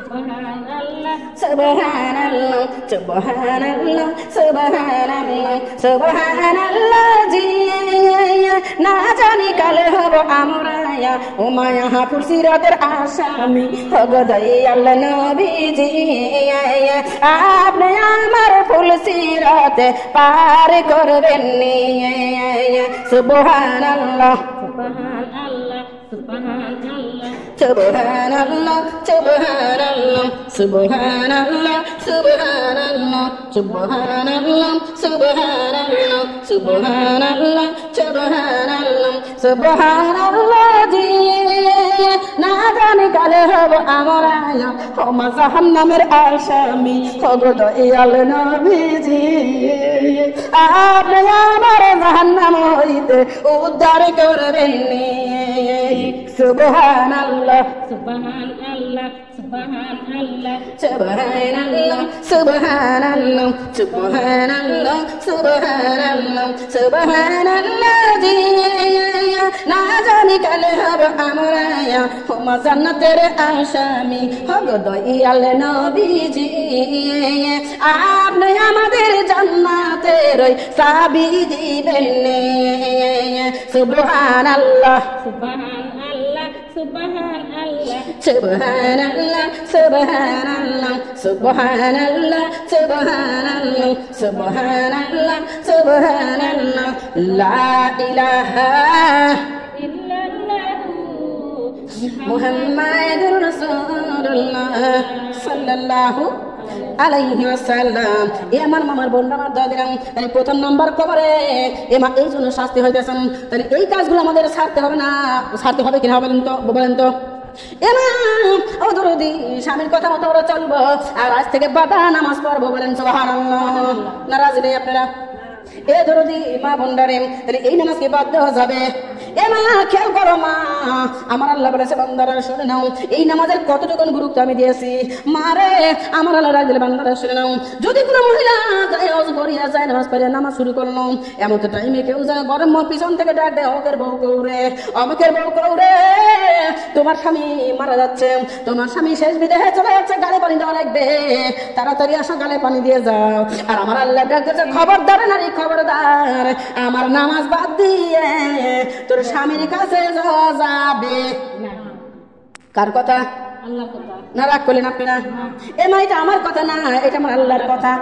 সুবহানাল্লাহ সুবহানাল্লাহ সুবহানাল্লাহ সুবহানাল্লাহ সুবহানাল্লাহ জি না জানি কালে হব আমরা উমায়া ফুলসিরাতের আসামি হগদাই আল্লাহ নবীজি আপনি আমার ফুলসিরাতে পার করবেন নি সুবহানাল্লাহ সুবহানাল্লাহ সুবহানাল্লাহ সুবহানাল্লাহ সুবহানাল্লাহ সুবহানাল্লাহ সুবহানাল্লাহ সুবহানাল্লাহ সুবহানাল্লাহ সুবহানাল্লাহ সুবহানাল্লাহ জি না জানি কালে হব আমরা ওমা জাহান্নামের আসামি হগদাই নবীজি আপনি আমার জাহান্নাম হইতে উদ্ধার করবেন নি সুবহানাল্লাহ সুবহানাল্লাহ সুবহানাল্লাহ সুবহানাল্লাহ সুবহানাল্লাহ সুবহানাল্লাহ সুবহানাল্লাহ সুবহানাল্লাহ জি না জানি কালে হব আমরা ওমা জান্নাতের আসামি হগদাই নবীজি আপনি আমাদের জান্নাতের চাবি দিবেন সুবহানাল্লাহ সুবহানাল্লাহ সুবহানাল্লাহ সুবহানাল্লাহ সুবহানাল্লাহ সুবহানাল্লাহ সুবহানাল্লাহ সুবহানাল্লাহ সুবহানাল্লাহ লা ইলাহা ইল্লাল্লাহ মুহাম্মাদুর রাসূলুল্লাহ সাল্লাল্লাহু আলাইহি ওয়াসাল্লাম আমার মামার বোনরা আমার দাদিরাম প্রথম নাম্বার কবরে এই জন্য শাস্তি হইতেছেন তাহলে এই কাজগুলো আমাদের ছাড়তে হবে না ছাড়তে হবে কিনা বলেন তো ও দরদি স্বামীর কথা মতো ওরা চলবো আর আজ থেকে বাবা নামাজ পড়বো বলেন সুবহানাল্লাহ নারাজ নেই আপনারা এ দরদি মা বোনরারে এই নামাজকে বাদ দেওয়া যাবে মা খেয়াল করো মা আমার আল্লাহ বলেছে বান্দারা শুনে নাও এই নামাজের কতটুকু গুরুত্ব আমি দিয়েছি মারে আমার আল্লাহ রাখ দিলে বান্দারা শুনে নাও যদি কোনো মহিলা যায় নামাজ পড়ে নামাজ শুরু করলো এমন টাইমে কেউ যায় গরম পিছন থেকে ডাক দেয় অমুকের বউ কৌরে তোমার স্বামী মারা যাচ্ছে তোমার স্বামী শেষ বিদেহে চলে যাচ্ছে গালে পানি দেওয়া লাগবে তাড়াতাড়ি আসো গালে পানি দিয়ে যাও আর আমার আল্লাহ ডাক দিয়েছে খবরদার নারী খবরদার আমার নামাজ বাদ দিয়ে তোর স্বামীর কাছে যাবে কার কথা না রাগ করলেন আপনারা এটা আমার কথা না এটা আমার আল্লাহর কথা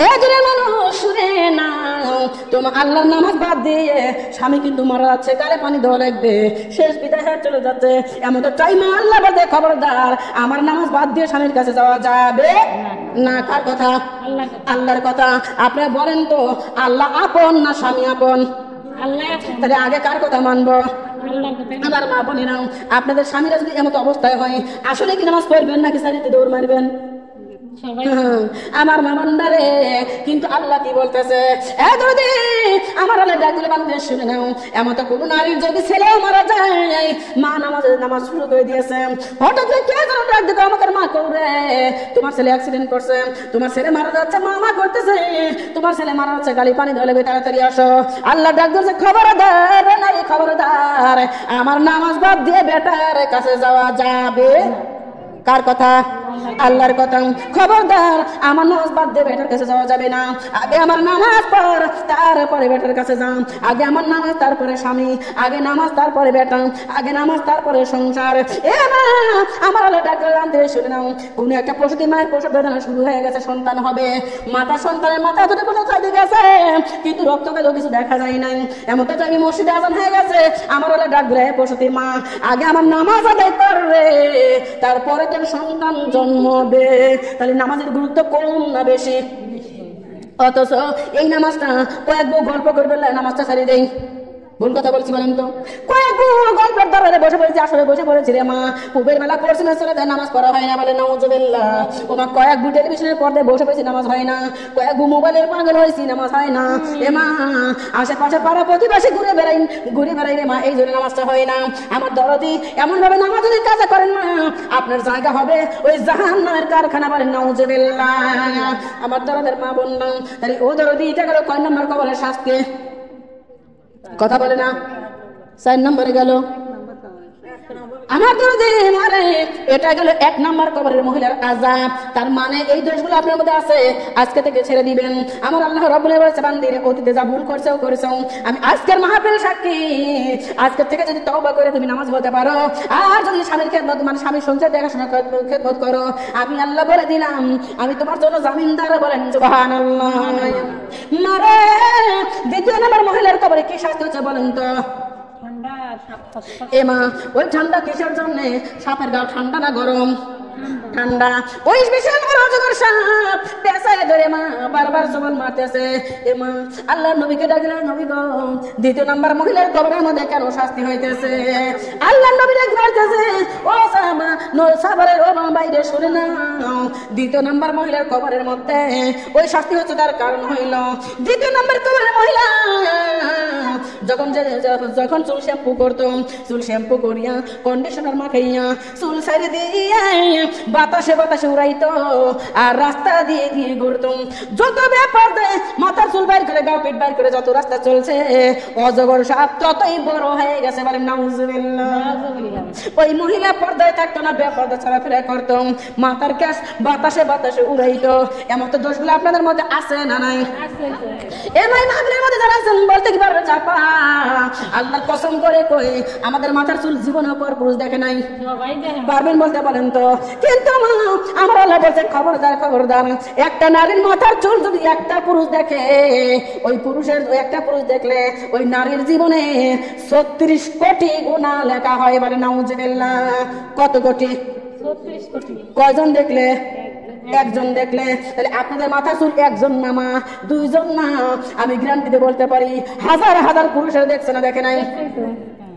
এজন্য মানুষ শুনে না তোমার আল্লাহর নামাজ বাদ দিয়ে স্বামী কিন্তু মারা যাচ্ছে গালে পানি দেওয়া লাগবে শেষ বিদায় চলে যাচ্ছে এমন তো টাইমে আল্লাহ বলতে খবরদার আমার নামাজ বাদ দিয়ে স্বামীর কাছে যাওয়া যাবে না কার কথা আল্লাহর কথা আপনারা বলেন তো আল্লাহ আপন না স্বামী আপন তাহলে আগে কার কথা মানবো আমার মা বলি না আপনাদের স্বামীরা যদি এমন অবস্থায় হয় আসলে কি নামাজ পড়বেন নাকি সারিতে দৌড় মারবেন আমার মামান্ডারে কিন্তু আল্লাহ কি বলতেছে আমার আল্লাহ ডাক দিলে বান্দা শুনে নাও এমন তো কোনো নারীর যদি ছেলেও মারা যায় মা নামাজ শুরু করে দিয়েছে হঠাৎ কে যেন ডাক দিতে আমাকে মা করে তোমার ছেলে অ্যাক্সিডেন্ট করছে তোমার ছেলে মারা যাচ্ছে মা করতেছে তোমার ছেলে মারা যাচ্ছে গালি পানি ধরে তাড়াতাড়ি আসো আল্লাহ ডাক দিয়েছে খবরদার নারী খবরদার আমার নামাজ বাদ দিয়ে বেটার কাছে যাওয়া যাবে কার কথা আল্লাহর কথা খবরদার আমার নামাজ বাদ দিয়ে বেটার কাছে যাওয়া যাবে না আগে আমার নামাজ পড় তারপরে বেটার কাছে যাও আগে আমার নামাজ তারপরে স্বামী আগে নামাজ তারপরে বেটা আগে নামাজ তারপরে সংসার আমার আল্লাহ ডাক্তার জানতে শুনে নাও কোন একটা প্রসূতি মায়ের প্রসব বেদনা শুরু হয়ে গেছে সন্তান হবে সন্তানের মাথা ধরে কোনো চাইতে গেছে কিন্তু রক্ত পেলেও কিছু দেখা যায় নাই এমন তো আমি মসজিদে আজান হয়ে গেছে আমার আল্লাহ ডাক দিলে প্রসূতি মা আগে আমার নামাজ আদায় করবে তারপরে তোর সন্তান জন্ম দে তাহলে নামাজের গুরুত্ব কম না বেশি অথচ এই নামাজটা কয়েক বউ গল্প করবে নামাজটা ছাড়িয়ে দেয় ভুল কথা বলছি বলেন তো কয়েক গল্পের দরবারে বসে পড়েছি আসলে বসে পড়েছি রে মা পুবের বেলা পড়ছি না চলে যায় নামাজ পড়া হয় না বলে নাউজুবিল্লাহ ও মা কয়েক বু টেলিভিশনের পর্দায় বসে পড়েছি নামাজ হয় না কয়েক বু মোবাইলের পাগল হয়েছি নামাজ হয় না এ মা আশেপাশে পাড়া প্রতিবেশী ঘুরে বেড়াই রে মা এই জন্য নামাজটা হয় না আমার দরদি এমন ভাবে নামাজ যদি কাজে করেন না আপনার জায়গা হবে ওই জাহান্নামের কারখানা বলেন নাউজুবিল্লাহ আমার দরদের মা বললাম তাহলে ও দরদি এটা গেল কয় নম্বর কবরের শাস্তি কথা বলে না 4 নম্বরে গেল আমার দরদি মারে এটা গেল 1 নাম্বার কবরের মহিলার আযাব। তার মানে এই দোষগুলো আপনার মধ্যে আছে, আজকে থেকে ছেড়ে দিবেন। আমার আল্লাহ রাব্বুল আলামিন বলেছে বান্দিরে অতীতে যা ভুল করেছো আমি আজকের মাহফিল সাক্ষী, আজকে থেকে যদি তওবা করে তুমি নামাজ পড়তে পারো আর যদি স্বামীর খেদমত মানে স্বামীর সংসার দেখাশোনা খেদমত করো, আমি আল্লাহ বলে দিলাম আমি তোমার জন্য জামিনদার। বলেন সুবহানাল্লাহ। মারে দ্বিতীয় নাম্বার মহিলার কবরে কি শাস্তি হচ্ছে বলেন তো? এমা ওই ঠান্ডা কিসের জন্য? সাপের গা ঠান্ডা না গরম? ঠান্ডা। ওই বিশাল বড় অজগর সাপ পেছায় ধরে মা বারবার জবান মারতেছে। এমা আল্লাহ নবীকে ডাকলেন, নবী গো দ্বিতীয় নাম্বার মহিলার কবরের মধ্যে কেন শাস্তি হইতেছে? আল্লাহ নবী ডাক মারতেছে, ও সাহাবা সাহাবারে ও বাইরে শুনে নাও, দ্বিতীয় নাম্বার মহিলার কবরের মধ্যে ওই শাস্তি হচ্ছে তার কারণ হইল দ্বিতীয় নাম্বার কবরের মহিলা যখন চুল শ্যাম্পু করতো, চুল শ্যাম্পু করিয়া কন্ডিশনার মাখাইয়া চুল সাইডে দিয়ে বাতাসে উড়াইতো আর রাস্তা দিয়ে ঘুরতো। যত ব্যাপার দেয় মাথার চুল বাইর করে গা পিঠ বাইর করে যত রাস্তা চলছে অজগর সাপ ততই বড় হয়ে গেছে। বলে নাউজুবিল্লাহ। ওই মহিলা পর্দায় থাকতো না, বেপর্দা চলাফেরা করতো, মাথার ক্যাশ বাতাসে উড়াইতো। এমন তো দোষগুলো আপনাদের মধ্যে আছে না নাই? এমন মাহফিলের মধ্যে যারা আছেন বলতে কি পারবে চাপা আল্লাহর কসম করে কই আমাদের মাথার চুল জীবনের পর পুরুষ দেখে নাই? পারবেন বলতে বলেন তো? কিন্তু আমার আল্লাহ বলছে খবরদার একটা নারীর মাথার চুল যদি একটা পুরুষ দেখে, ওই পুরুষের একটা পুরুষ দেখলে ওই নারীর জীবনে 36 কোটি গুনাহ লেখা হয়। বলে নাউজুবিল্লাহ। কত কোটি? 36 কোটি। কয়জন দেখলে? একজন দেখলে। তাহলে আপনাদের মাথা চুল একজন না মা, 2 জন না, আমি গ্যারান্টিতে বলতে পারি হাজার পুরুষের দেখছে না দেখে নাই?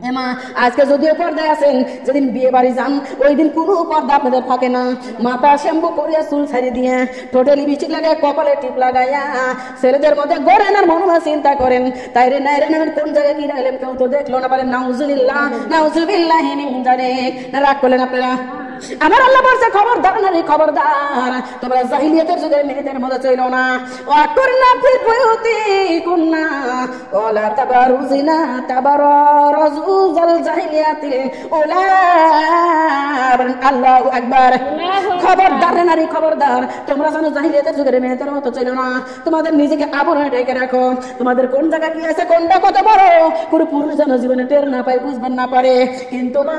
এমা আজকে যদিও পর্দায় আছেন, যেদিন বিয়ে বাড়ি যান ওই দিন কোনো পর্দা আপনাদের থাকে না। মাথা শ্যাম্পু করিয়া চুল ছাড়ি দিয়ে ঠোঁটে লিপস্টিক লাগায় কপালে টিপ লাগাইয়া ছেলেদের মধ্যে গড়েন আর মনে চিন্তা করেন তাই রে নাই রে নামের কোন জায়গায় কি রাখলেন কেউ তো দেখলো না। বলেন নাউজুবিল্লাহ মিন যালিক। না রাগ করলেন আপনারা? আমার আল্লাহ বলছে খবরদার নারী খবরদার, তোমরা জাহিলিয়াতের যুগের মেয়েদের মধ্যে চইল না। ওয়াকুরনা ফি বুয়ুতিকুন্না ওয়ালা তাবারুজিনা তাবারুজুল জাহিলিয়াতিল উলা। আল্লাহু আকবার। খবরদার নারী খবরদার, তোমরা যেন জাহিলিয়াতের যুগের মেয়েদের মতো চইল না। তোমাদের নিজেকে আবরণে ঢেকে রাখো। তোমাদের কোন জায়গা কি আছে, কোনটা কত বড় পুরো পুরুষ যেন জীবনে টের না পায়, বুঝবেন না পারে। কিন্তু না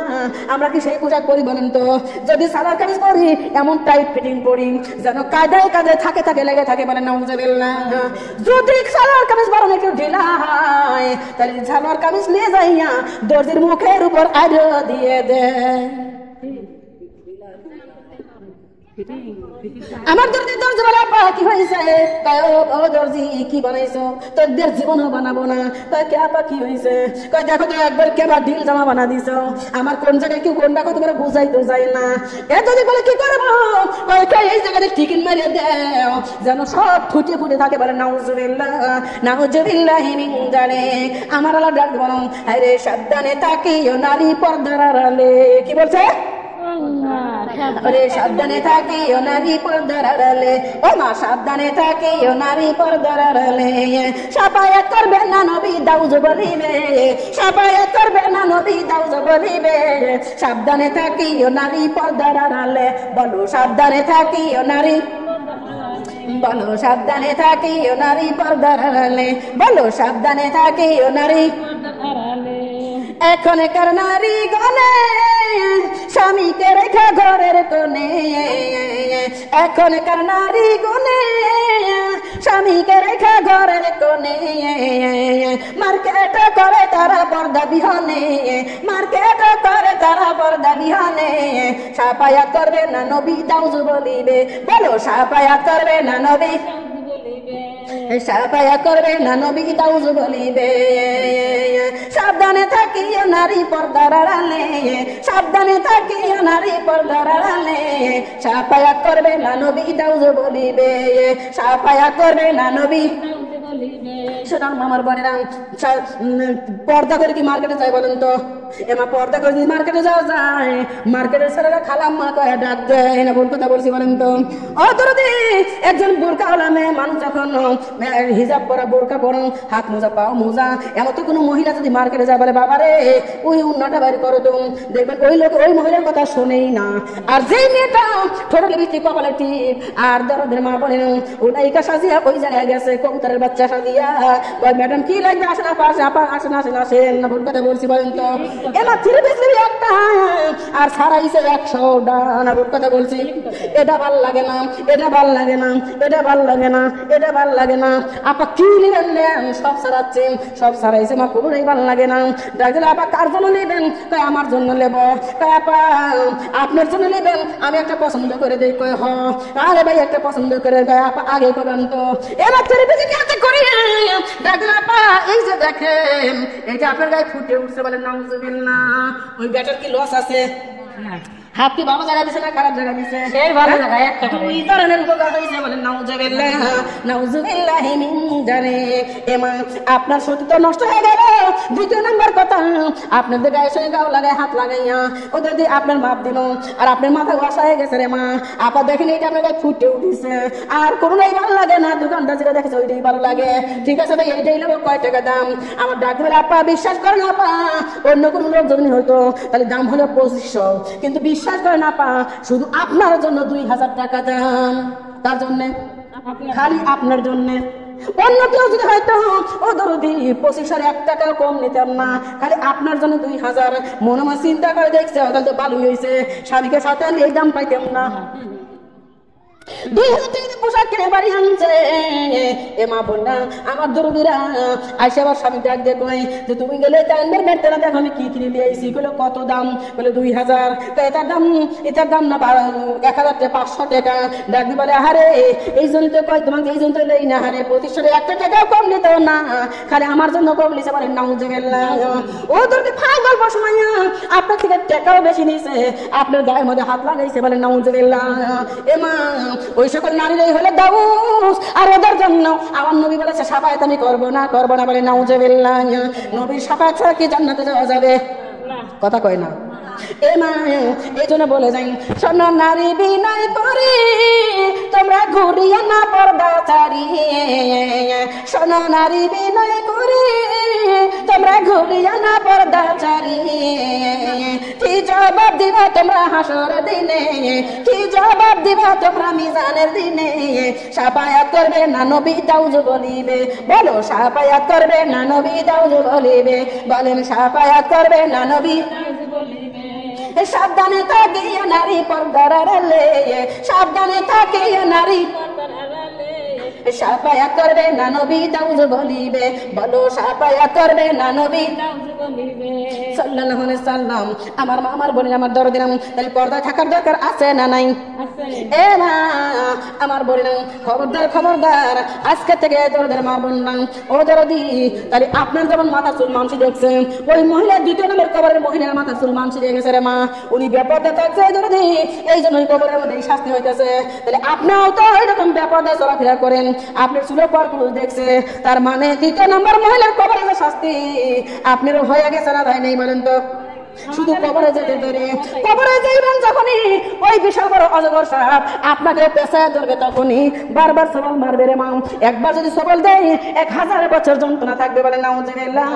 আমরা কি সেই পোশাক পরি বলেন তো? যদি সালোয়ার কামিজ পরি এমন টাইট ফিটিং পরি যেন কাঁধে থাকে লেগে থাকে। মানে নাউজুবিল্লাহ। যদি সালোয়ার কামিজ পরনে একটু ঢিলা হয় তাহলে সালোয়ার কামিজ নিয়ে যাইয়া দর্জির মুখের উপর আরো দিয়ে দেয়। আমার দর্জি বলে আপা কি হয়েছে? ও দর্জি কি বানাইছো? তোদের জীবনও বানাবো না। কে আপা কি হয়েছে? দেখো তো একবার কেবার ঢিল জামা বানা দিছো। আমার কোন জায়গায় কেউ কোনটা কথা করে বুঝাই তো যায় না। এ যদি বলে কি করবো, এই জায়গায় টিকিট মেরে দেও যেন সব ফুটে থাকে। বলে নাউজুবিল্লাহ মিন যালিক। আমার আল্লাহ ডাক বলো আরে সাবধানে থাকিও নারী পর্দার আড়ালে। কি বলছে? সাবধানে থাকিও নারী পর্দার আড়ালে। ও মা সাবধানে থাকিও নারী পর্দার আড়ালে। সাফায়াত করবে না নবী দাউজ বলিবে, সাফায়াত করবে না নবী দাউজ বলিবে। সাবধানে থাকিও নারী পর্দার আড়ালে। বলো সাবধানে থাকিও নারী, বলো সাবধানে থাকিও নারী পর্দার আড়ালে। বলো সাবধানে থাকিও নারী। এখনকার নারী গনে স্বামীকে রেখা ঘরের কোণে। এখনকার নারী গনে স্বামীকে রেখা ঘরের কোণে। মার্কেট করে তারা পর্দা বিহনে, মার্কেট করে তারা পর্দা বিহনে। সাফায়াত করবে না নবী দাউজ বলিবে। বলো সাফায়াত করবে না নবী, সাফায়াত করবে না নবী দাউজ বলিবে। সাবধানে থাকিও নারী পর্দার আড়ালে, সাবধানে থাকিও নারী পর্দার আড়ালে। সাফায়াত করবে না নবী দাউজ বলিবে, সাফায়াত করবে না নবী, সেটা আমার বোনেরা পর্দা করে কি মার্কেটে যায় বলেন তো? এমা পর্দা করে যদি মার্কেটে যাওয়া যায়, মার্কেটের ছেলেরা খালাম্মা কয়ে ডাক দেয় না? ভুল কথা বলছি বলেন তো? অতরদি একজন বোরকা হলামে মানুষ যখন হিজাব পরা, বোরকা পরা, হাত মোজা, পাও মোজা, এমন তো কোনো মহিলা যদি মার্কেটে যায় বলে বাবা রে ওই উন্নাটা বাইর করো তো, দেখবেন ওই লোক ওই মহিলার কথা শোনেই না। আর যেই মেয়েটা ঠোঁটে লিপস্টিক, কপালে টিপ আর দরদের মা বলেন ও নায়িকা সাজিয়া ওই জায়গায় গেছে কবুতরের বাচ্চা সাজিয়া, ওই ম্যাডাম কি লাগবে আসেন আপা, আপা আসেন আসেন আসেন, না ভুল কথা বলছি বলেন তো? এবার থ্রি পিস একটা আর সারাইছে 100টা, না ভুল কথা বলছি? এটা ভাল লাগে না, এটা ভাল লাগে না, এটা ভাল লাগে না, এটা ভাল লাগে না। আপা কি নেবেন? সব সারাচ্ছি, সব সারাইছে, আমার কোনোটাই ভাল লাগে না। ডাকলে আপা কার জন্য নেবেন? কয় আমার জন্য নেব। কয় আপা আপনার জন্য নেবেন? আমি একটা পছন্দ করে দেই। কয় হ। আরে ভাই একটা পছন্দ করে দেয়, আপা আগে করবেন তো। এবার থ্রি পিস কি করি? ডাকলে আপা এই যে দেখেন এই যে আপনার গায়ে ফুটে উঠছে, বলে নাউজুবিল্লাহ, ওই ব্যাটার কি লস আছে? হাত কি ভালো জায়গা দিছে না খারাপ জায়গা দিছে? সেই ভালো জায়গা, একটা দুই ধরনের উপকার হইছে, বলে নাউজুবিল্লাহ, নাউজুবিল্লাহ মিন যালিক। এমা আপনার সতী তো নষ্ট হয়ে গেল। দ্বিতীয় নাম্বার কথা, আপনাদের গায়ে সঙ্গে গাও লাগায় হাত লাগাইয়া ওদের দিয়ে আপনার মাপ দিল আর আপনার মাথা ওয়াশা হয়ে গেছে রে মা। আপা দেখেন এইটা আপনার গায়ে ফুটে উঠিছে আর কোনোটাই ভালো লাগে না। দোকানদার যেটা দেখেছে ওইটাই ভালো লাগে। ঠিক আছে ভাই এইটাই নেবো, কয় টাকা দাম? আমার ডাক দেবে আপা বিশ্বাস করেন আপা, অন্য কোনো লোক যদি হইতো তাহলে দাম হলো 2500, কিন্তু বিশ্বাস করেন আপা শুধু আপনার জন্য 2000 টাকা দাম। তার জন্য খালি আপনার জন্য। অন্য কেউ যদি হয়তো ও দরদি 2500 1 টাকাও কম নিতাম না, খালি আপনার জন্য 2000। মনে মনে চিন্তা করে দেখছে তাহলে তো ভালোই হয়েছে, স্বামীকে সাথে এই দাম পাইতাম না। 2000 টাকা পোশাক কিনে বাড়ি আনছে। এ মা বোনা আমার দরদিরা আইসা আবার স্বামী ডাক দিয়ে কয় যে তুমি গেলে টাইমের বেরতে না, দেখো আমি কি কিনে নিয়ে আইছি। বলে কত দাম? বলে 2000। এটার দাম না 1500 টাকা। ডাক দিয়ে বলে আরে এই জন্য তো কয় তোমাকে, এই জন্য তো নেই না, আরে 2500 1 টাকাও কম নিত না, খালি আমার জন্য কম নিছে। বলে নাউজুবিল্লাহ, ও দরদি পাগল বসময় আপনার থেকে টাকাও বেশি নিছে, আপনার গায়ের মধ্যে হাত লাগাইছে। বলে নাউজুবিল্লাহ। এ মা ওই সকল নারীরাই হলে দাউস, আর ওদের জন্য আমার নবী বলেছে শাফায়াত আমি করবো না। বলে নাউজুবিল্লাহ। নবীর শাফায়াত ছাড়া কি জান্নাতে যাওয়া যাবে? কথা কয় না। এ মা এই জন্য বলে যাই, শোনো নারী বিনয় করি তোমরা ঘুরিয়ে না পর্দা ছাড়ি। শোনো নারী বিনয় করি তোমরা ঘুরিয়ে না পর্দা ছাড়ি। কি জবাব দিবা তোমরা হাসর দিনে? কি জবাব দিবা তোমরা মিজানের দিনে? শাফায়াত করবে না নবী দাউজ বলিবে? বলো শাফায়াত করবে না নবী দাউজ বলিবে? বলেন শাফায়াত করবে না নবী? সাবধানে থাকিয়া নারী পর্দার আড়ালে, সাবধানে থাকিয়া নারী শাফায়াত করবে না নবী দাউজ বলিবে? বলো শাফায়াত করবে না নবী সাল্লাল্লাহু আলাইহি সাল্লাম। আমার মা আমার বোনের আমার দরদিন, তাহলে পর্দা থাকার দরকার আছে না নাই? এ মা আমার বোনের খবরদার আজকে থেকে দরদের মা বোন ও দরদি, তাহলে আপনার যেমন মাথা চুল মানসি দেখছেন, ওই মহিলা 2 নম্বর কবরের মহিলার মাথা চুল মানসি দিয়ে গেছে রে মা। উনি বেপরদা থাকছে দরদি, এই জন্য ওই কবরের মধ্যে শাস্তি হইতেছে। তাহলে আপনিও তো এরকম বেপরদা চলাফেরা করেন, আপনার চুলো পর পুরুষ দেখছে, তার মানে 2 নম্বর মহিলার কবরে যে শাস্তি আপনারও হয়ে গেছে না ভাই? নেই বলেন তো? শুধু কবরে যেতে ধরে, কবরে যাইবেন যখনই ওই বিশাল বড় অজগর সাপ আপনাকে পেছায় ধরবে, তখনই বারবার সবল মারবে রে মা। একবার যদি সবল দেয় 1000 বছর যন্ত্রণা থাকবে। বলে নাউজুবিল্লাহ,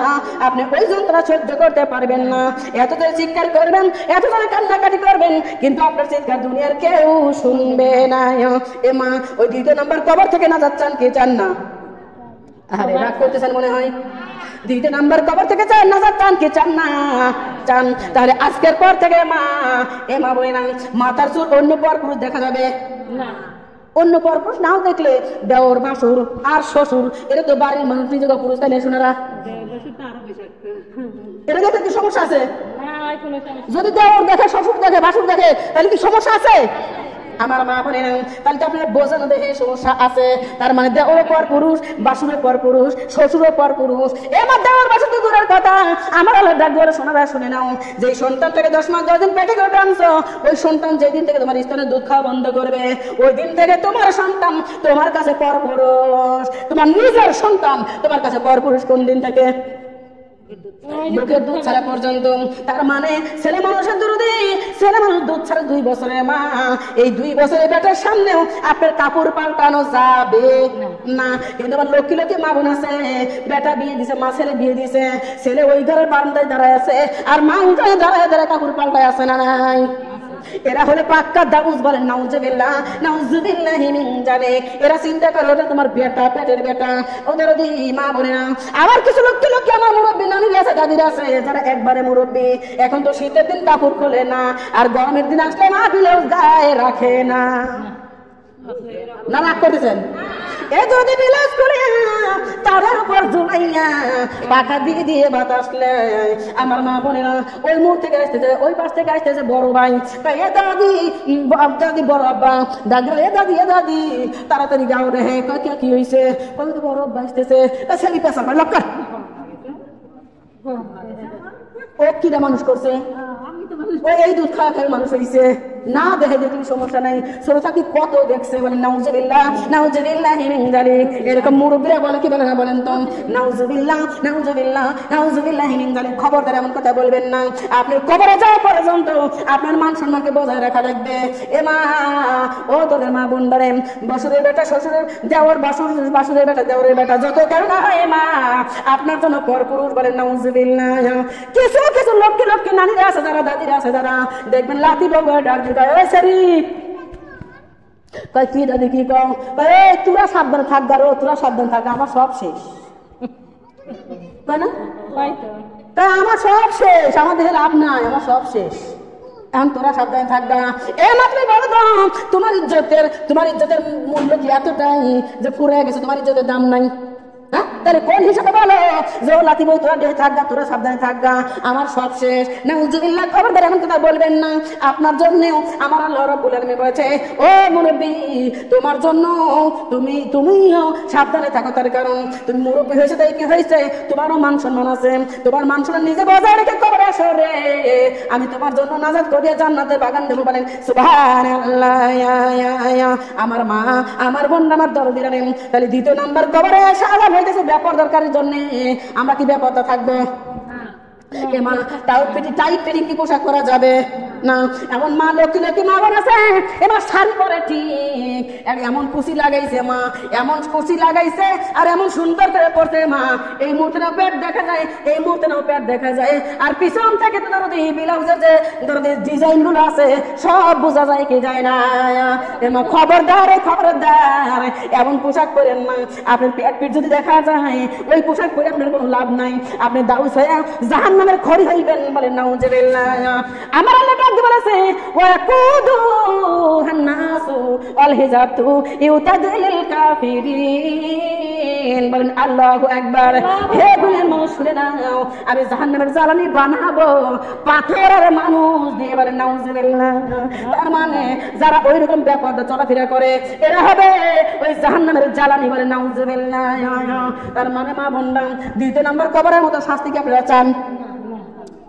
আপনি ওই যন্ত্রণা সহ্য করতে পারবেন না। এত ধরে চিৎকার করবেন, এত ধরে কান্নাকাটি করবেন, কিন্তু আপনার চিৎকার দুনিয়ার কেউ শুনবে না। এ মা ওই 2 নম্বর কবর থেকে না যাচ্ছেন কি চান না? আরে রাগ করতেছেন মনে হয়। 2 নম্বর কবর থেকে চান না যাচ্ছেন কি চান না? চান। তাহলে আজকের পর থেকে মা এ মা বই না মাথার চুল অন্য পর পুরুষ দেখা যাবে না। অন্য পর পুরুষ নাও দেখলে দেওর ভাসুর আর শ্বশুর, এটা তো বাড়ির মানুষ নিজেকে পুরুষ, তাই না শোনারা? এটা দেখে কি সমস্যা আছে? যদি দেওর দেখে, শ্বশুর দেখে, ভাসুর দেখে, তাহলে কি সমস্যা আছে? আমার মা বলে না, তাহলে তো আপনার বোঝানো দেখে সমস্যা আছে। তার মানে দেওয়ার পর পুরুষ, বাসুরের পর পুরুষ, শ্বশুরের পর পুরুষ। এবার দেওয়ার বাসুর তো দূরের কথা, আমার আল্লাহ ডাক বলে শোনা শুনে নাও, যে সন্তান থেকে 10 মাস 10 দিন পেটে করে টানছো, ওই সন্তান যেদিন থেকে তোমার স্তনের দুধ খাওয়া বন্ধ করবে, ওই দিন থেকে তোমার সন্তান তোমার কাছে পর পুরুষ। তোমার নিজের সন্তান তোমার কাছে পর পুরুষ কোন দিন থেকে? বুকের দুধ ছাড়া পর্যন্ত। তার মানে ছেলে মানুষের দরদি, ছেলে মানুষ দুধ ছাড়া 2 বছরের মা, এই 2 বছরের বেটার সামনেও আপনার কাপড় পাল্টানো যাবে না। কিন্তু আমার লক্ষ্মী লক্ষ্মী মা বোন আছে, বেটা বিয়ে দিছে, মা ছেলে বিয়ে দিছে, ছেলে ওই ঘরের বারান্দায় দাঁড়ায় আছে, আর মা উঠায় দাঁড়ায় দাঁড়ায় কাপড় পাল্টায় আছে না নাই? এরা হলে পাক্কা দাউজ বলে নাউজুবিল্লাহ, নাউজুবিল্লাহি মিন জালিক। এরা চিন্তা করে ওটা তোমার বেটা, পেটের বেটা। ওদের দি মা বলে না। আবার কিছু লোককে আমার মুরব্বী নানিরা আছে, দাদিরা আছে, যারা একবারে মুরব্বী, এখন তো শীতের দিন কাপড় খোলে না, আর গরমের দিন আসলে মা ব্লাউজ গায়ে রাখে না। না রাগ করতেছেন? এ যদি ব্লাউজ করে তার উপর ঝুলাইয়া পাখা দিয়ে দিয়ে বাতাসলে, আমার মা বোনেরা ওই মুখ থেকে আসতেছে, ওই পাশ থেকে আসতেছে বড় ভাই, এ দাদি, দাদি বড় আব্বা, দাদি এ দাদি, এ দাদি তাড়াতাড়ি গাও রে, কি হয়েছে? বড় আব্বা আসতেছে, ছেলে পেশা লক্কার ও কিরা মানুষ করছে, এই দুধ খাওয়া খাওয়া মানুষ হয়েছে না, দেখে দেখলি সমস্যা নাই। ছোট থাকি কত দেখছে, বলে নাউজুবিল্লাহ, নাউজুবিল্লাহি মিন জালিক। এরকম মুরব্বিরা বলে কি বলে না বলেন তো? নাউজুবিল্লাহ, নাউজুবিল্লাহ, নাউজুবিল্লাহি মিন জালিক। খবরদার এমন কথা বলবেন না। আপনি কবরে যাওয়া পর্যন্ত আপনার মান সম্মানকে বজায় রাখা লাগবে। এ মা, ও তোদের মা বোন ধরে, বাসুরের বেটা শ্বশুরের, দেওয়ার বাসুর, বাসুরের বেটা দেওয়ারের বেটা, যত কারণ হয় মা আপনার জন্য পর পুরুষ, বলেন নাউজুবিল্লাহ। কিছু কিছু লক্ষ্মী লক্ষ্মী নানিরা আছে, যারা দাদিরা আছে, যারা দেখবেন লাতি বউ ডাক কি দাদি কি কও, তোরা সাবধানে থাক, গারো তোরা সাবধানে থাক, আমার সব শেষ, তাই না? তাই আমার সব শেষ, আমাদের লাভ নাই, আমার সব শেষ, এখন তোরা সাবধানে থাকবা। এ মাত্র বলো তো, তোমার ইজ্জতের মূল্য কি এতটাই যে পুরে গেছে, তোমার ইজ্জতের দাম নাই? তাহলে কোন হিসাবে বলো যে লাতি বউ তোরা দেখে থাকবা, তোরা সাবধানে থাকবা, আমার সব শেষ? নাউজুবিল্লাহ। খবরদার এমন কথা বলবেন না। আপনার জন্য আমার আল্লাহ রাব্বুল আলামিন বলেছে, ও মুরব্বী, তোমার জন্য তুমিও সাবধানে থাকো। তার কারণ তুমি মুরব্বী হয়েছে, তাই কি হয়েছে, তোমারও মান সম্মান আছে, তোমার মান সম্মান নিজে বজায় রেখে কবরে আসো রে, আমি তোমার জন্য নাজাত করিয়া জান্নাতের বাগান দেবো। বলেন সুবহানাল্লাহ। আমার মা, আমার বোন, আমার দরদিরা নেন। তাহলে 2 নাম্বার কবরে আসা আলাদা হইতেছে ব্যাপার দরকারের জন্য। আমরা কি ব্যাপারটা থাকবো? টাইট ফিটিং কি পোশাক করা যাবে না? এমন মা লক্ষ্মী লক্ষ্মী মা বোন আছে, এবার শাড়ি পরে ঠিক এমন কুচি লাগাইছে মা, এমন কুচি লাগাইছে আর এমন সুন্দর করে পড়ছে মা, এই মুহূর্তে নাও পেট দেখা যায়, এই মুহূর্তে নাও পেট দেখা যায়, আর পিছন থেকে তো ধরো ব্লাউজের যে ধরো ডিজাইন গুলো আছে সব বোঝা যায় কি যায় না? মা খবরদার, খবরদার, এমন পোশাক পরেন না। আপনার পেট পিঠ যদি দেখা যায়, ওই পোশাক পরে আপনার কোনো লাভ নাই, আপনি দাউস হয়ে জাহান্নামের খড়ি হইবেন। বলেন নাউজুবিল্লাহ। আমার আল্লাহ ডাক দিয়ে বলেছে, ওয়াকুদু হান্নাসু ওয়াল হিজাবতু ইউতাদিল কাফিরিন। বলেন আল্লাহু আকবার। হে দুনিয়ার মানুষ শুনে নাও, আমি জাহান্নামের জ্বালানি বানাবো পাথরের মানুষ দিয়ে। বলেন নাউজুবিল্লাহ। তার মানে যারা ওই রকম ব্যাপারটা চলাফেরা করে, এরা হবে ওই জাহান্নামের জ্বালানি। বলেন নাউজুবিল্লাহ। তার মানে মা বোনরা, 2 নাম্বার কবরের মতো শাস্তি কি আপনারা চান?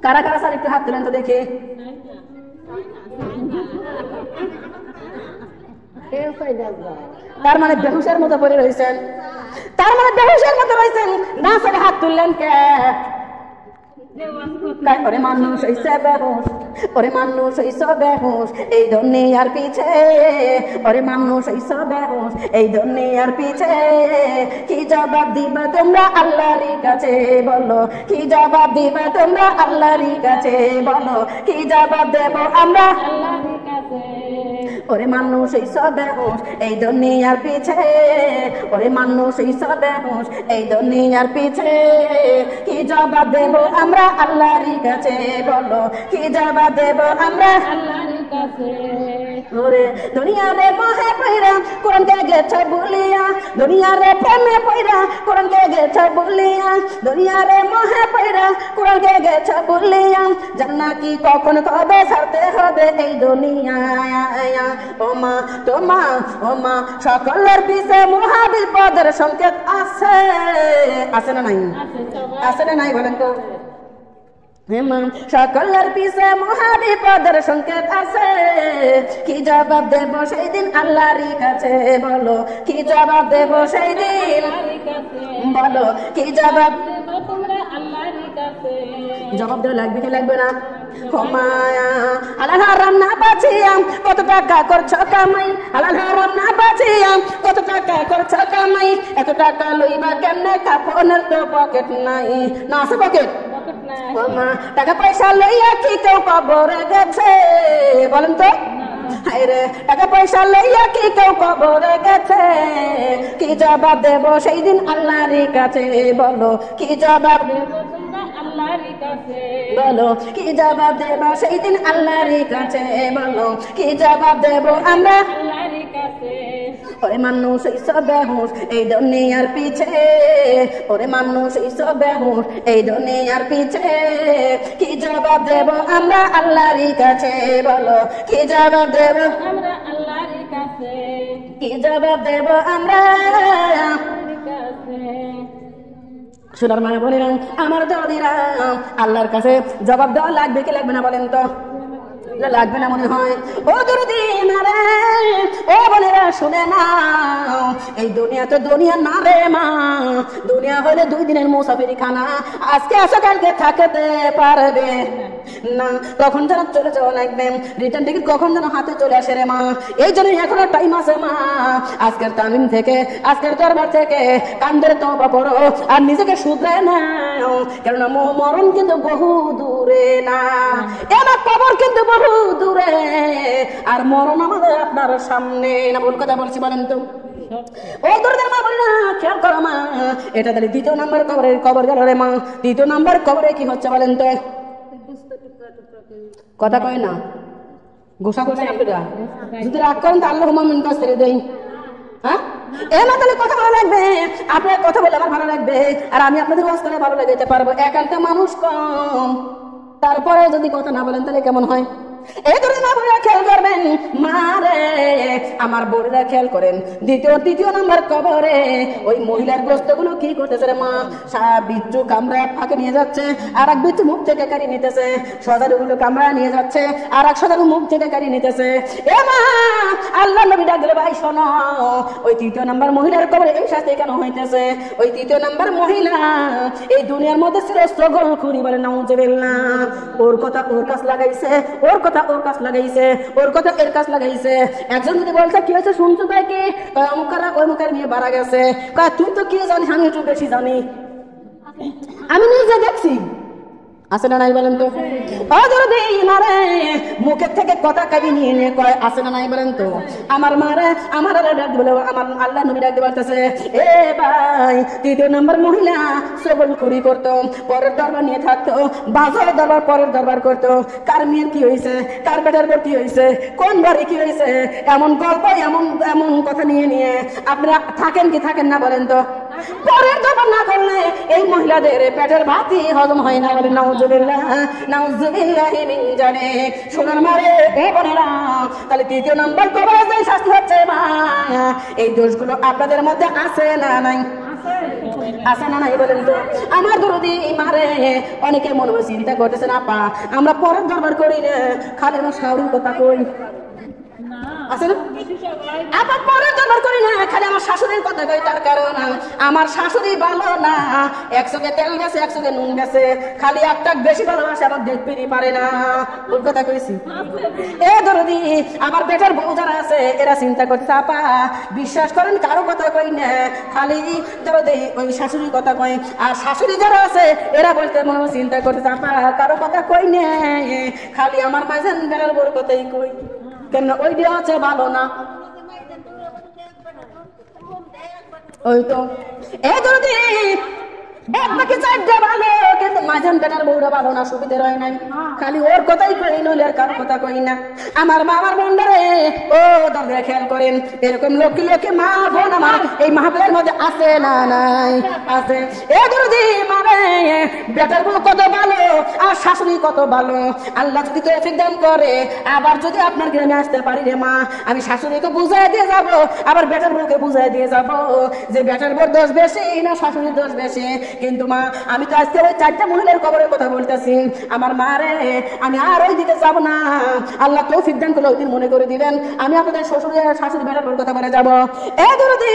কারা কারা স্যার একটু হাত তুলেন তো দেখি। তার মানে বেহুশের মতো পড়ে রয়েছেন, তার মানে বেহুশের মতো রয়েছেন না স্যার, হাত তুললেন কে? ওরে মানুষ হইছে বেহুশ, ওরে মানুষ হইছে বেহুশ এই দুনিয়ার পিছে, ওরে মানুষ হইছে বেহুশ এই দুনিয়ার পিছে। কি জবাব দিবা তোমরা আল্লাহর কাছে বলো, কি জবাব দিবা তোমরা আল্লাহর কাছে বলো, কি জবাব দেব আমরা আল্লাহর কাছে। ওরে মানুষ হইছে বেহুশ এই দুনিয়ার পিছে, ওরে মানুষ হইছে বেহুশ এই দুনিয়ার পিছে। কি জবাব দেব আমরা আল্লাহর কাছে বলো, কি জবাব দেব আমরা আল্লাহর ওরে দুনিয়া রে মহে পয়রা কোরআনকে গেছে বলিয়া, দুনিয়া রে প্রেমে পয়রা কোরআনকে গেছে বলিয়া, দুনিয়া রে মহে পয়রা কোরআনকে গেছে বলিয়া, জান্নাত কি কখন কবে ছাড়তে হবে এই দুনিয়া। ওমা তোমা ওমা সকলের পিছে মহা বিপদের সংকেত আছে, আছে না নাই? আছে না নাই বলেন তো? সকলের পিছে মহা বিপদের সংকেত আছে, কি জবাব দেব সেই দিন আল্লাহর কাছে? বলো কি জবাব দেব সেই দিন? বলো কি জবাব দেব তোমরা আল্লাহর কাছে? জবাব দেওয়া লাগবে কি লাগবে না? ক্ষমায়া হালাল হারাম না বাঁচিয়াম কত টাকা করছো কামাই, হালাল হারাম না বাঁচিয়াম কত টাকা করছো কামাই, এত টাকা লইবা কেমনে? কাপনের তো পকেট নাই, না আছে পকেট? টাকা পয়সা লইয়া কি কেউ কবরে গেছে? বলেন তো হায়রে, টাকা পয়সা লইয়া কি কেউ কবরে গেছে? কি জবাব দেব সেই দিন আল্লাহর কাছে? বলো কি জবাব দেব আল্লাহর কাছে? বলো কি জবাব দেব সেই দিন আল্লাহর কাছে? বলো কি জবাব দেব আমরা আল্লাহর কাছে? ওরে মানুষ এইসব বেহুশ এই দুনিয়ার পিছে, ওরে মানুষ এইসব বেহুশ এই দুনিয়ার পিছে, কি জবাব দেব আমরা আল্লাহর কাছে? বলো কি জবাব দেব আমরা আল্লাহর কাছে? কি জবাব দেব আমরা আল্লাহর কাছে? সোনার মা বলিলাম আমার দাদিরা আল্লাহর কাছে জবাব দেওয়া লাগবে কি লাগবে না বলেন তো? লাগবে না মনে হয়? ও দরদি মারে ও বোনেরা শুনে নাও, এই দুনিয়া তো দুনিয়া না রে মা, দুনিয়া হলে 2 দিনের মুসাফিরি খানা, আজকে আসো কালকে থাকতে পারবে না, কখন যেন চলে যাওয়া লাগবে, রিটার্ন টিকিট কখন যেন হাতে চলে আসে রে মা। এই জন্য এখনো টাইম আছে মা, আজকের তামিম থেকে আজকের দরবার থেকে কান্দের তওবা করো আর নিজেকে শুধরে নাও, কেননা মরণ কিন্তু বহু দূরে না, এবার কবর কিন্তু বহু দূরে, আর মরণ আমাদের আপনার সামনে। না ভুল কথা বলছি বলেন তো? ও দরদের মা বলে না খেয়াল করো মা, এটা তাহলে 2 নম্বর কবর গেল রে মা। 2 নম্বর কবরে কি হচ্ছে বলেন তো? কথা কয় না, গোসা করছেন আপনারা? যদি রাগ করেন তো আল্লাহ হুমায়ুন কাছ থেকে দেই। হ্যাঁ এমন তাহলে কথা ভালো লাগবে, আপনার কথা বলে আমার ভালো লাগবে, আর আমি আপনাদের ওয়াজ করে ভালো লাগাইতে পারবো। একান্ত মানুষ কম, তারপরে যদি কথা না বলেন তাহলে কেমন হয়? এই ধরে মা বোনেরা খেয়াল করবেন, মারে আমার বোনেরা খেয়াল করেন, দ্বিতীয় নাম্বার কবরে ওই মহিলার গোস্তগুলো কি করতেছে রে মা? বিচ্ছু কামড়া ফাঁকে নিয়ে যাচ্ছে, আর এক বিচ্ছু মুখ থেকে কাড়ি নিতেছে, সজারুগুলো কামড়া নিয়ে যাচ্ছে, আর এক সজারু মুখ থেকে কাড়ি নিতেছে। এ মা আল্লাহ নবী ডাক দিলে ভাই শোনো, ওই 3 নাম্বার মহিলার কবরে এই শাস্তি কেন হইতেছে? ওই 3 নাম্বার মহিলা এই দুনিয়ার মধ্যে ছিল স্ট্রাগল করি বলে নাউজুবিল্লাহ, ওর কথা ওর কাছ লাগাইছে, ওর কথা ওর কাছ লাগাইছে, ওর কথা এর কাছ লাগাইছে। একজন যদি বলছে কি হয়েছে শুনছো তাই কি? অমুকারা ওই মুখের নিয়ে বাড়া গেছে, তুই তো কি জানিস? আমি একটু বেশি জানি, আমি নিজে দেখছি। আছে না নাই বলেন তো? মুখের থেকে কথা কাবি নিয়ে নিয়ে কয়, আছে না নাই বলেন তো? আমার মারে আমার ডাক বলে, আমার আল্লাহ নবী ডাকতে পারতেছে, এ ভাই 3 নম্বর মহিলা সবল করি করতো, পরের দরবার নিয়ে থাকতো, বাজার দরবার পরের দরবার করতো, কার মেয়ের কি হয়েছে, কার বেটার পর কি হয়েছে, কোন বাড়ি কি হয়েছে, এমন গল্প এমন এমন কথা নিয়ে নিয়ে আপনারা থাকেন কি থাকেন না বলেন তো? পরের দরবার না করলে এই মহিলাদের পেটের ভাতই হজম হয় না বলে নাউজুবিল্লাহ, নাউজুবিল্লাহ মিন জালিক। সোনার মারে এ বোনেরা, তাহলে 3 নম্বর কবরে শাস্তি হচ্ছে মা। এই দোষগুলো আপনাদের মধ্যে আছে না নাই? আছে না নাই বলেন তো? আমার দরদি মারে অনেকে মনে মনে চিন্তা করতেছেন, আপা আমরা পরের দরবার করি না, খালি আমার শাশুড়ির কথা কই, আছে না? আপা পরের দরবার করি না, খালি আমার শাশুড়ির কথা কই, তার কারণ আমার শাশুড়ি ভালো না, 1 চোখে তেল গেছে 1 চোখে নুন গেছে, খালি একটা বেশি ভালোবাসে আমার দেখতেই পারে না। ওর কথা কইছি এ দরদি। আমার বেটার বউ যারা আছে এরা চিন্তা করছে, আপা বিশ্বাস করেন কারো কথা কই না, খালি দরদি ওই শাশুড়ির কথা কই। আর শাশুড়ি যারা আছে এরা বলতে মনে চিন্তা করছে, আপা কারো কথা কই না, খালি আমার মাঝেন বেটার বউর কথাই কই, কেন ওই দিয়ে আছে ভালো না। ওই তো এই দরদি একদিকে চারটা ভালো, কিন্তু মাঝান বেটার বউরা ভালো না, সুবিধে রয় নাই। খালি ওর কথাই কই, নইলে আর কারো কথা কই না। আমার মা আমার বোনরে ও দরকার খেয়াল করেন, এরকম লোকে লোকে মা বোন আমার এই মাহফিলের মধ্যে আছে না নাই? আছে। এ গুরুজি মানে বেটার বউ কত ভালো আর শাশুড়ি কত ভালো। আল্লাহ যদি তৌফিক দান করে, আবার যদি আপনার গ্রামে আসতে পারি রে মা, আমি শাশুড়িকে বুঝাই দিয়ে যাব, আবার বেটার বউকে বুঝাই দিয়ে যাব যে বেটার বউর দোষ বেশি না শাশুড়ির দোষ বেশি। কিন্তু মা আমি তো আজকে ওই চারটা মহিলার কবরের কথা বলতেছি। আমার মা রে, আমি আর ওই দিকে যাব না। আল্লাহ তৌফিক দান করলে ওই দিন মনে করে দিবেন আমি আপনাদের শ্বশুর শাশুড়ি বেটার বউর কথা বলে যাব। এ গুরুজি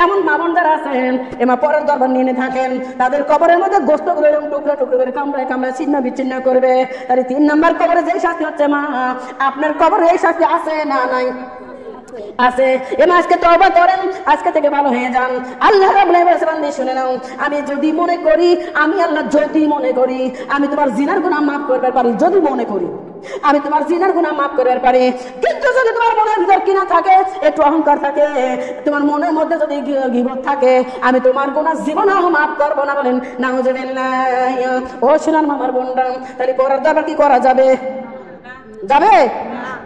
এমন মা বোন যারা আছেন এমা পরের দরবার নিয়ে থাকেন, তাদের কবরের মধ্যে গোস্ত করে টুকরা টুকরা করে কামড়ায় কামড়ায় ছিন্ন বিচ্ছিন্ন করবে। তাহলে 3 নাম্বার কবরে যেই শাস্তি হচ্ছে মা, আপনার কবরে এই শাস্তি আছে না নাই? আছে। এমা আজকে তওবা করেন, আজকে থেকে ভালো হয়ে যান। আল্লাহ রাব্বুল আলামিন শুনে নাও, আমি যদি মনে করি, আমি আল্লাহ যদি মনে করি আমি তোমার জিনার গুনাহ মাফ করতে পারি, যদি মনে করি আমি তোমার জিনার গুনাহ মাফ করতে পারি। কিন্তু যদি তোমার মনের ভিতর কিনা থাকে, একটু অহংকার থাকে, তোমার মনের মধ্যে যদি গীবত থাকে, আমি তোমার গুনাহ জীবনেও মাফ করব না। বলেন নাউজুবিল্লাহ। ও সোনার মামার বোনরা, তাহলে পরের দরবার কি করা যাবে? যাবে?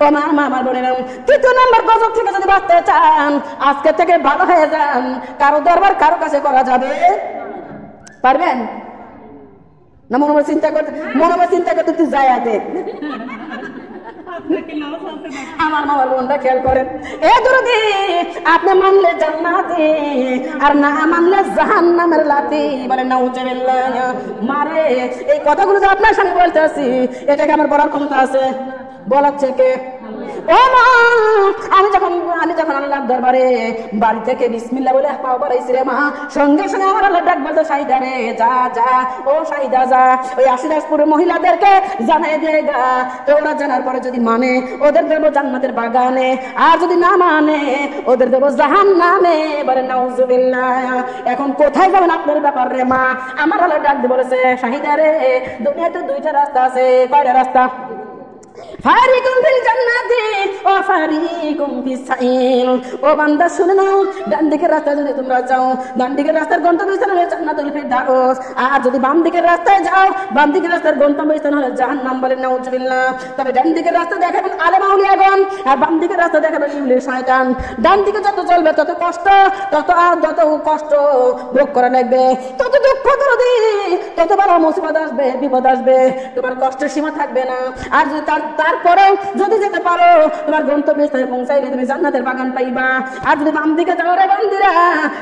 ও মা আমার বোনেরা, 3 নাম্বার গজব থেকে যদি বাঁচতে চান, আজকে থেকে ভালো হয়ে যান। কারো দরবার কারো কাছে করা যাবে? পারবেন না? মনে মনে চিন্তা করতে তুই যায় দেখ। আমার মামার বোনটা খেয়াল করেন, এ দুরুদি আপনি মানলে জান্নাতি আর না মানলে জাহান্নামের লাতি। বলে নাউজুবিল্লাহ। মারে এই কথাগুলো যে আপনার সামনে বলতেছি, এটাকে আমার বলার ক্ষমতা আছে? বলাচ্ছে কে? ও মা, আমি যখন আল্লাহর দরবারে বাড়ি থেকে বিসমিল্লাহ বলে পাও বাড়াইছি রে মা, সঙ্গে সঙ্গে আমার আল্লাহ ডাক বলতো, শাহিদা রে যা যা, ও শাহিদা যা, ওই আশিরাজপুরের মহিলাদেরকে জানাই দিয়ে গা। তো ওরা জানার পরে যদি মানে, ওদের দেবো জান্নাতের বাগানে, আর যদি না মানে ওদের দেবো জাহান্নামে। বলে নাউজুবিল্লাহ। এখন কোথায় যাবেন আপনার ব্যাপার রে মা? আমার আল্লাহ ডাক দিয়ে বলেছে, শাহিদা রে দুনিয়াতে 2টা রাস্তা আছে। কয়টা রাস্তা? ফারিকুম ফিল জান্নাতি ওয়া ফারিকুম ফিস সাইর। ও বান্দা শুনে নাও, ডান দিকের রাস্তায় যদি তোমরা যাও, ডান দিকের রাস্তার গন্তব্যস্থান হলো জান্নাতুল ফিরদাউস। আর যদি বাম দিকের রাস্তায় যাও, বাম দিকের রাস্তার গন্তব্যস্থান হলো জাহান্নাম। বলেন নাউজুবিল্লাহ। তবে ডান দিকের রাস্তা দেখাবেন আলেম আউলিয়াগণ, আর বাম দিকের রাস্তা দেখাবেন ইবলিস শয়তান। ডান দিকে যত চলবে তত কষ্ট, যত কষ্ট ভোগ করা লাগবে, তত দুঃখ তত বড় মুসিবত আসবে, বিপদ আসবে, তোমার কষ্টের সীমা থাকবে না। আর যদি তারপরেও যদি যেতে পারো, তোমার গন্তব্যস্থানে পৌঁছাইলে তুমি জান্নাতের বাগান পাইবা। আর যদি বাম দিকে যাও রে বান্দিরা,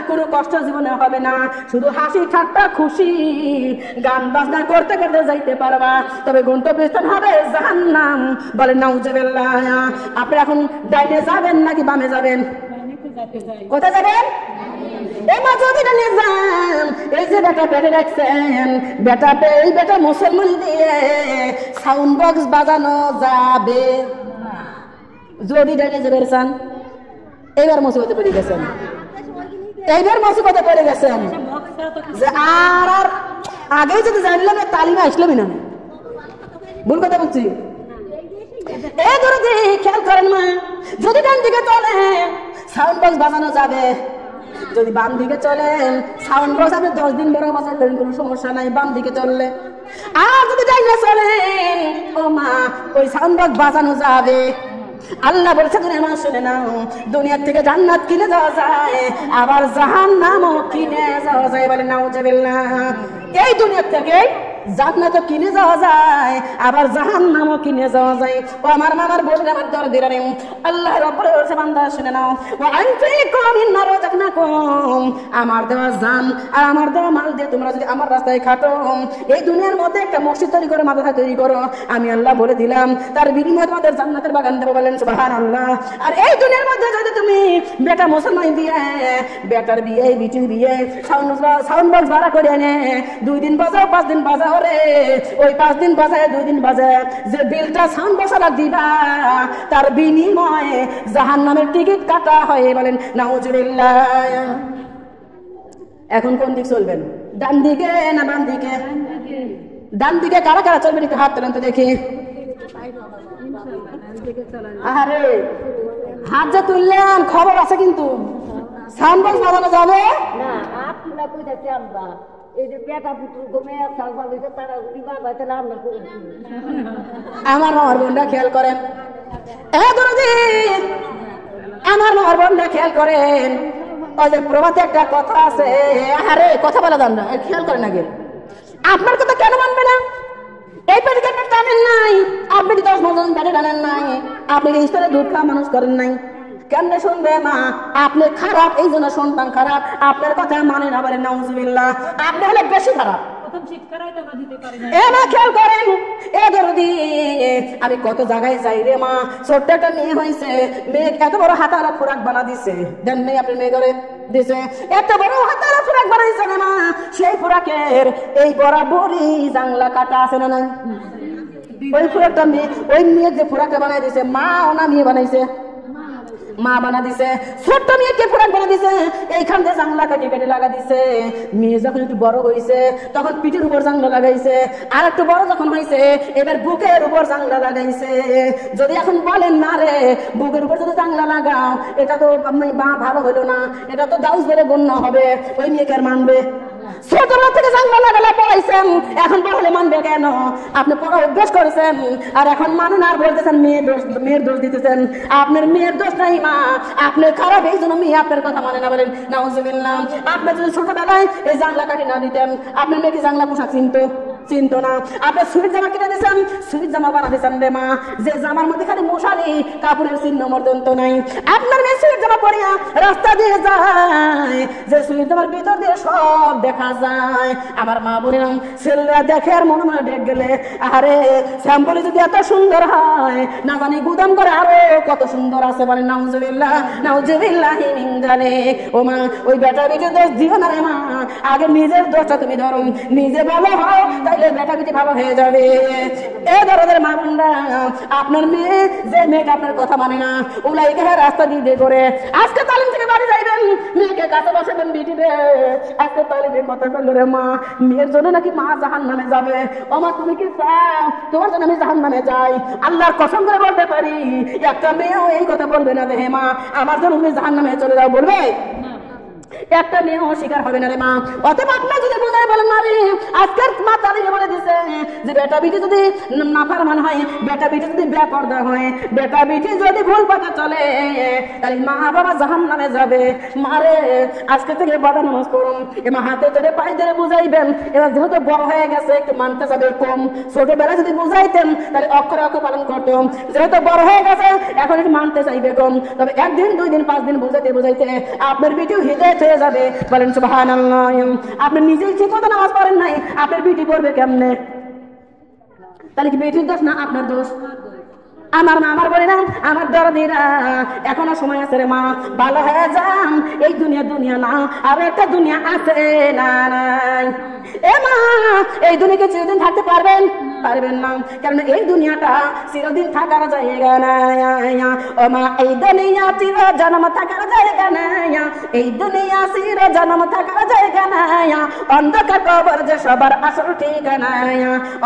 কোনো কষ্ট জীবনে হবে না, শুধু হাসি ঠাট্টা খুশি গান বাজনা করতে করতে যাইতে পারবা। তবে গন্তব্যস্থান হবে জাহান্নাম। বলেন নাউজুবিল্লাহ। আপনি এখন ডাইনে যাবেন নাকি বামে যাবেন? কোথায় যাবেন? এই যে বেটা পেটে রাখছেন, এই বেটা মুসলমান দিয়ে সাউন্ড বক্স বাজানো যাবে? যদি ডাইনে যাবে চান, এইবার মুসিবতে পড়ে গেছেন, যে আর আগেই যদি জানলাম তালিমে আসলামই না। ভুল কথা বলছি? এই ধরে খেয়াল করেন মা, যদি ডান দিকে চলে সাউন্ড বক্স বাজানো যাবে, যদি বাম দিকে চলেন সাউন্ড বক্স আপনি 10 দিন বড় বাজালেন কোনো সমস্যা নাই, বাম দিকে চললে। আর যদি ডাইনে চলেন, ও মা ওই সাউন্ড বক্স বাজানো যাবে। আল্লাহ বলছে তুমি আমার শুনে নাও, দুনিয়ার থেকে জান্নাত কিনে যাওয়া যায়, আবার জাহান্নামও কিনে যাওয়া যায়। বলে নাউজুবিল্লাহ। এই দুনিয়ার থেকে জান্নাত কিনে যাওয়া যায়, আবার জাহান্নামও কিনে যাওয়া যায়। ও আমার মামার বলে আমার দরদিরা রে, আল্লাহ রাব্বুল বলছে বান্দা শুনে নাও, ওয়া আনফিকুম মিম্মা রাযাকনাকুম, আমার দেওয়া জান আর আমার দেওয়া মাল দিয়ে তোমরা যদি আমার রাস্তায় খাটো, এই দুনিয়ার মধ্যে একটা মসজিদ তৈরি করে মাদ্রাসা তৈরি করো, আমি আল্লাহ বলে দিলাম তার বিনিময়ে তোমাদের জান্নাতের বাগান দেবো। বলেন সুবহানাল্লাহ। আর এই দুনিয়ার মধ্যে যদি তুমি বেটা মুসলমান দিয়ে, বেটার বিয়ে বিটির বিয়ে সাউন্ড বক্স ভাড়া করে এনে 2 দিন বাজাও 5 দিন বাজাও রে, ওই 5 দিন বাজায় 2 দিন বাজায় যে বিলটা সাউন্ড বক্সলা দিবা, তার বিনিময়ে জাহান্নামের টিকিট কাটা হয়। বলেন নাউজুবিল্লাহ। এখন কোন দিক চলবেন? ডান দিকে না বাম দিকে? ডান দিকে কারা কারা চলবেন একটু হাত তোলেন তো দেখি। আরে হাত যে তুললেন খবর আছে, কিন্তু সাউন্ড বক্স বাজানো যাবে না। এই যে পেটা পুত্র ঘুমে সালফা দিতে তারা বিবাহ হইতে আমরা করেছি। আমার মার বোনটা খেয়াল করেন, আমার মার বোনটা খেয়াল করেন। ওই যে প্রভাতে একটা কথা আছে, আরে কথা বলা যান না, খেয়াল করেন আগে। আপনার কথা কেন মানবে না? এই পেটে টানেন নাই, আপনি 10 বছর পেটে টানেন নাই, আপনি স্তরে দুধ খাওয়া মানুষ করেন নাই, কেমনে শুনবে মা? আপনি খারাপ, এই জন্য সন্তান খারাপ, আপনার কথা মানে না, বলেন নাউজুবিল্লাহ। আপনি হলে বেশি খারাপ। খেয়াল করেন, আমি কত জায়গায় যাই রে মা, ছোট্ট একটা মেয়ে হয়েছে, মেয়ে এত বড় হাতারা খোরাক বানা দিছে, দেন নেই আপনার মেয়ে করে দিছে, এত বড় হাতারা খোরাক বানাইছে না মা, সেই খোরাকের এই বরাবরই জাংলা কাটা আছে না নাই? ওই খোরাকটা মেয়ে, ওই মেয়ে যে খোরাকটা বানাই দিছে, মা ওনা মেয়ে বানাইছে, মা বানা দিছে, ছোট্ট মেয়েকে খোরাক বানা দিছে, এইখান থেকে জাংলা কাটি কেটে লাগা দিছে। মেয়ে যখন একটু বড় হয়েছে তখন পিঠের উপর জাংলা লাগাইছে, আর একটু বড় যখন হয়েছে এবার বুকের উপর জাংলা লাগাইছে। যদি এখন বলেন না রে বুকের উপর যদি জাংলা লাগাও, এটা তো ভালো হইলো না, এটা তো দাউস বলে গণ্য হবে, ওই মেয়েকে আর মানবে? ছোটবেলা থেকে জাংলা লাগালে পড়াইছেন, এখন বড় হলে মানবে কেন? আপনি পড়া অভ্যাস করেছেন, আর এখন মানুন আর বলতেছেন মেয়ের দোষ দিতেছেন। আপনার মেয়ের দোষ নাই মা, আপনি খারাপ, এই জন্য মেয়ে আপনার কথা মানে না, বলেন নাউজুবিল্লাহ। আপনি যদি ছোটবেলায় এই জাংলা কাটি না দিতেন, আপনার মেয়েকে জাংলা পোশাক চিনতো না। আপনি সুইট জামা কিনে দিয়েছেন, সুইট জামা বানা দিয়েছেন রে মা, যে জামার মধ্যে খালি মশারি, কাপড়ের চিহ্ন মর্দন্ত নাই। আপনার মেয়ে সুইট জামা পরিয়া রাস্তা দিয়ে যায়, যে সুইট জামার ভিতর দিয়ে সব দেখা যায়। আমার মা বোনেরাম, ছেলেরা দেখে আর মনে মনে ডেক গেলে, আরে স্যাম্পলি যদি এত সুন্দর হয়, না জানি গুদাম করে আরো কত সুন্দর আছে, বলেন নাউজুবিল্লাহ, নাউজুবিল্লাহ মিন যালিক। ও মা, ওই বেটা বেটি দোষ দিও না রে মা, আগে নিজের দোষটা তুমি ধরো, নিজে ভালো হও, তাইলে বেটা বেটি ভালো হয়ে যাবে। এ ধরনের মা বোনরা, আপনার মেয়ে যে মেয়েটা আপনার কথা মানে না, ওলাইকে রাস্তা দিয়ে করে আজকে তালিম থেকে বাড়ি যাইবেন, মেয়েকে কাছে বসাবেন, বেটিতে আজকে তালিমে কথা বললো রে মা, মেয়ের জন্য নাকি মা জাহান্নামে যাবে। ও মা, তুমি কি চাও তোমার জন্য আমি জাহান্নামে যাই? আল্লাহর কসম করে বলতে পারি, একটা মেয়েও এই কথা বলবে না যে হে মা আমার জন্য তুমি জাহান্নামে চলে যাও, বলবে? একটা মেয়েও শিকার হবে না রে মা। অতএব আপনার যদি বোঝায় বলেন না রে, আজকের মা তালিমে বলে দিছে যে বেটা বিটি যদি নাফরমান হয়, বেটা বিটি যদি বেপরদা হয়, বেটা বিটি যদি ভুল পথে চলে, তাহলে মা বাবা জাহান্নামে যাবে। মারে আজকে থেকে বাবা নামাজ পড়ুন, এমা হাতে ধরে পায়ে ধরে বুঝাইবেন। এবার যেহেতু বড় হয়ে গেছে একটু মানতে যাবে কম, ছোটবেলায় যদি বুঝাইতেন তাহলে অক্ষরে অক্ষর পালন করতাম। যেহেতু বড় হয়ে গেছে এখন একটু মানতে চাইবে কম, তবে 1 দিন 2 দিন 5 দিন বুঝাইতে আপনার বিটিও হৃদয় হয়ে যাবে, বলেন সুবহানাল্লাহ। আপনি নিজেই ঠিক মতো নামাজ পড়েন নাই, আপনার বিটি করবে কেমনে? তাহলে কি বিটির দোষ না আপনার দোষ? আমার মা, আমার বলে না, আমার দরদিরা, এখনো সময় আছে রে মা, ভালো হয়ে যান। এই দুনিয়া না, আর একটা দুনিয়া আছে না নাই? এ মা, এই দুনিয়াকে চিরদিন থাকতে পারবেন না, কারণ এই দুনিয়াটা চিরদিন থাকার জায়গা না। ও মা, এই দুনিয়া চির জন্ম থাকার জায়গা না, এই দুনিয়া চির জন্ম থাকার জায়গা না। অন্ধকার কবর যে সবার আসল ঠিকানা,